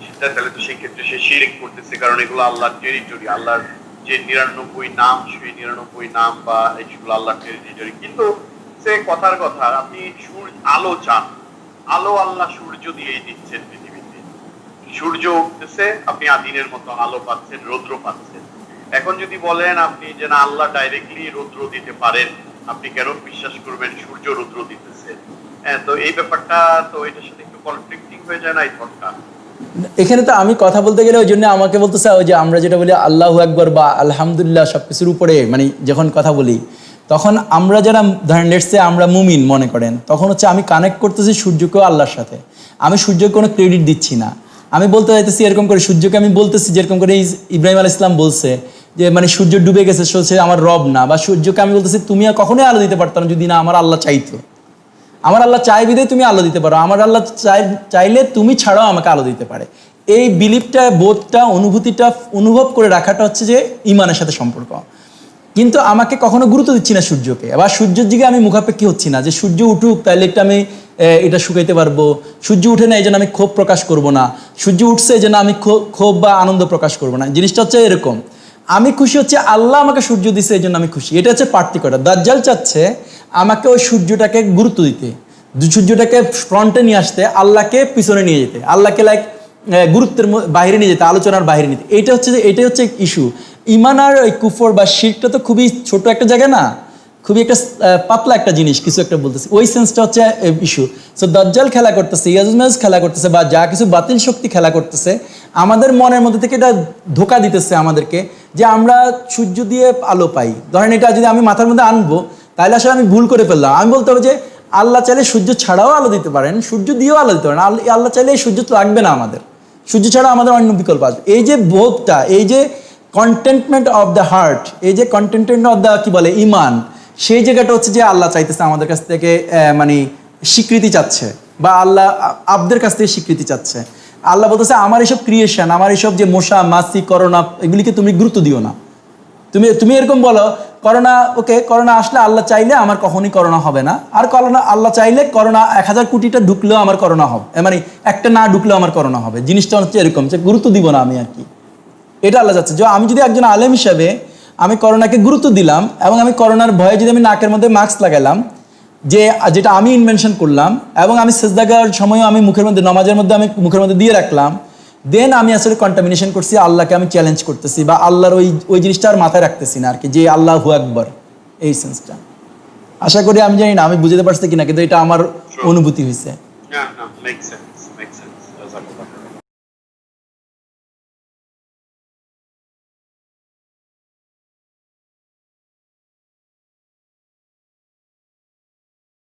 সেটা তাহলে তো সেই ক্ষেত্রে সে শিরক করতেছে, কারণ এগুলো আল্লাহর টেরিটরি, আল্লাহর যে 99 নাম, সেই 99 নাম বা এইগুলো আল্লাহর টেরিটরি। কিন্তু সে কথার কথা, আপনি আলো চান, আলো আল্লাহ সূর্য দিয়েই দিচ্ছেন পৃথিবীতে, সূর্য উঠতেছে, আপনি আদিনের মতো আলো পাচ্ছেন, রৌদ্র পাচ্ছেন। এখন যদি বলেন আপনি যে না আল্লাহ ডাইরেক্টলি রৌদ্র দিতে পারেন, আপনি কেন বিশ্বাস করবেন সূর্য রৌদ্র দিতেছে? হ্যাঁ, তো এই ব্যাপারটা তো এটার সাথে একটু কনফ্লিক্টিং হয়ে যায় না এই থটটা? এখানে তো আমি কথা বলতে গেলে ওই জন্য আমাকে বলতেছে ওই যে আমরা যেটা বলি আল্লাহু আকবার বা আলহামদুলিল্লাহ সবকিছুর উপরে, মানে যখন কথা বলি তখন আমরা যারা ধরেন লেটসে আমরা মুমিন মনে করেন, তখন হচ্ছে আমি কানেক্ট করতেছি সূর্যকেও আল্লাহর সাথে। আমি সূর্যকে কোনো ক্রেডিট দিচ্ছি না, আমি বলতে চাইতেছি এরকম করে সূর্যকে আমি বলতেছি যেরকম করে ইব্রাহিম আলাইহিস সালাম বলছে যে মানে সূর্য ডুবে গেছে, সে আমার রব না। বা সূর্যকে আমি বলতেছি তুমি কখনোই আলো দিতে পারতো না যদি না আমার আল্লাহ চাইতো। আমার আল্লাহ চাই বিদে তুমি আলো দিতে পারো, আমার আল্লাহ চাইলে তুমি ছাড়াও আমাকে আলো দিতে পারে। এই বিলিফটা, বোধটা, অনুভূতিটা অনুভব করে রাখাটা হচ্ছে যে ইমানের সাথে সম্পর্ক। কিন্তু আমাকে কখনো গুরুত্ব দিচ্ছি না সূর্যকে, আবার সূর্যের দিকে আমি মুখাপেক্ষী হচ্ছি না যে সূর্য উঠুক তাহলে একটু আমি এটা শুকাইতে পারবো, সূর্য উঠে না এই জন্য আমি ক্ষোভ প্রকাশ করব না, সূর্য উঠছে এই জন্য আমি ক্ষোভ বা আনন্দ প্রকাশ করব না। জিনিসটা হচ্ছে এরকম, আমি খুশি হচ্ছে আল্লাহ আমাকে সূর্য দিচ্ছে এই জন্য আমি খুশি। এটা হচ্ছে পার্থক্যটা। দাজ্জাল চাচ্ছে আমাকে ওই সূর্যটাকে গুরুত্ব দিতে, সূর্যটাকে ফ্রন্টে নিয়ে আসতে, আল্লাহকে পিছনে নিয়ে যেতে, আল্লাহকে গুরুত্বের বাইরে নিয়ে যেতে, আলোচনার বাইরে নিতে। এটাই হচ্ছে ইস্যু। ইমান আর ওই কুফর বা শিরকটা তো খুবই ছোট একটা জায়গা না, খুবই একটা পাতলা একটা জিনিস, কিছু একটা বলতেছে, ওই সেন্সটা হচ্ছে ইস্যু। সো দাজ্জাল খেলা করতেছে, ইয়াজুজ খেলা করতেছে, বা যা কিছু বাতিল শক্তি খেলা করতেছে, আমাদের মনের মধ্যে থেকে এটা ধোঁকা দিতেছে আমাদেরকে যে আমরা সূর্য দিয়ে আলো পাই। ধরেন এটা যদি আমি মাথার মধ্যে আনবো তাহলে আসলে আমি ভুল করে ফেললাম। আমি বলতে হবে যে আল্লাহ চাইলে সূর্য ছাড়াও আলো দিতে পারেন, সূর্য দিয়েও আলো দিতে পারেন। আল্লাহ চাইলে এই সূর্য তো লাগবে না আমাদের, সূর্য ছাড়া আমাদের অন্য বিকল্প আসবে। এই যে বোধটা, এই যে কন্টেন্টমেন্ট অফ দ্য হার্ট, এই যে কন্টেন্টমেন্ট অফ দ্য কি বলে ইমান, সেই জায়গাটা হচ্ছে যে আল্লাহ চাইতেছে আমাদের কাছ থেকে মানে স্বীকৃতি চাচ্ছে, বা আল্লাহ আব্দের কাছ থেকে স্বীকৃতি চাচ্ছে। আল্লাহ বলতেছে আমার এইসব ক্রিয়েশন, আমার এইসব যে মশা মাছি করোনা এগুলিকে তুমি গুরুত্ব দিও না। তুমি এরকম বলো করোনা, ওকে করোনা আসলে আল্লাহ চাইলে আমার কখনই করোনা হবে না, আর করোনা আল্লাহ চাইলে করোনা 1000 কোটিটা ঢুকলেও আমার করোনা হবে, মানে একটা না ঢুকলেও আমার করোনা হবে। জিনিসটা হচ্ছে এরকম যে গুরুত্ব দিব না আমি আর কি, এটা আল্লাহ চাচ্ছে। যে আমি যদি একজন আলেম হিসাবে আমি করোনাকে গুরুত্ব দিলাম, এবং আমি করোনার ভয়ে যদি আমি নাকের মধ্যে মাস্ক লাগালাম, যেটা আমি ইনভেনশন করলাম, এবং আমি সেজদা করার সময়ও আমি মুখের মধ্যে, নামাজের মধ্যে আমি মুখের মধ্যে দিয়ে রাখলাম, দেন আমি আসলে কন্টামিনেশন করছি, আল্লাহকে আমি চ্যালেঞ্জ করতেছি, বা আল্লাহর ওই জিনিসটা আর মাথায় রাখতেছি না আর কি, যে আল্লাহু আকবার, এই সেন্সটা। আশা করি, আমি জানি না আমি বুঝতে পারছি কিনা, কিন্তু এটা আমার অনুভূতি হয়েছে। না, মেক সেন্স।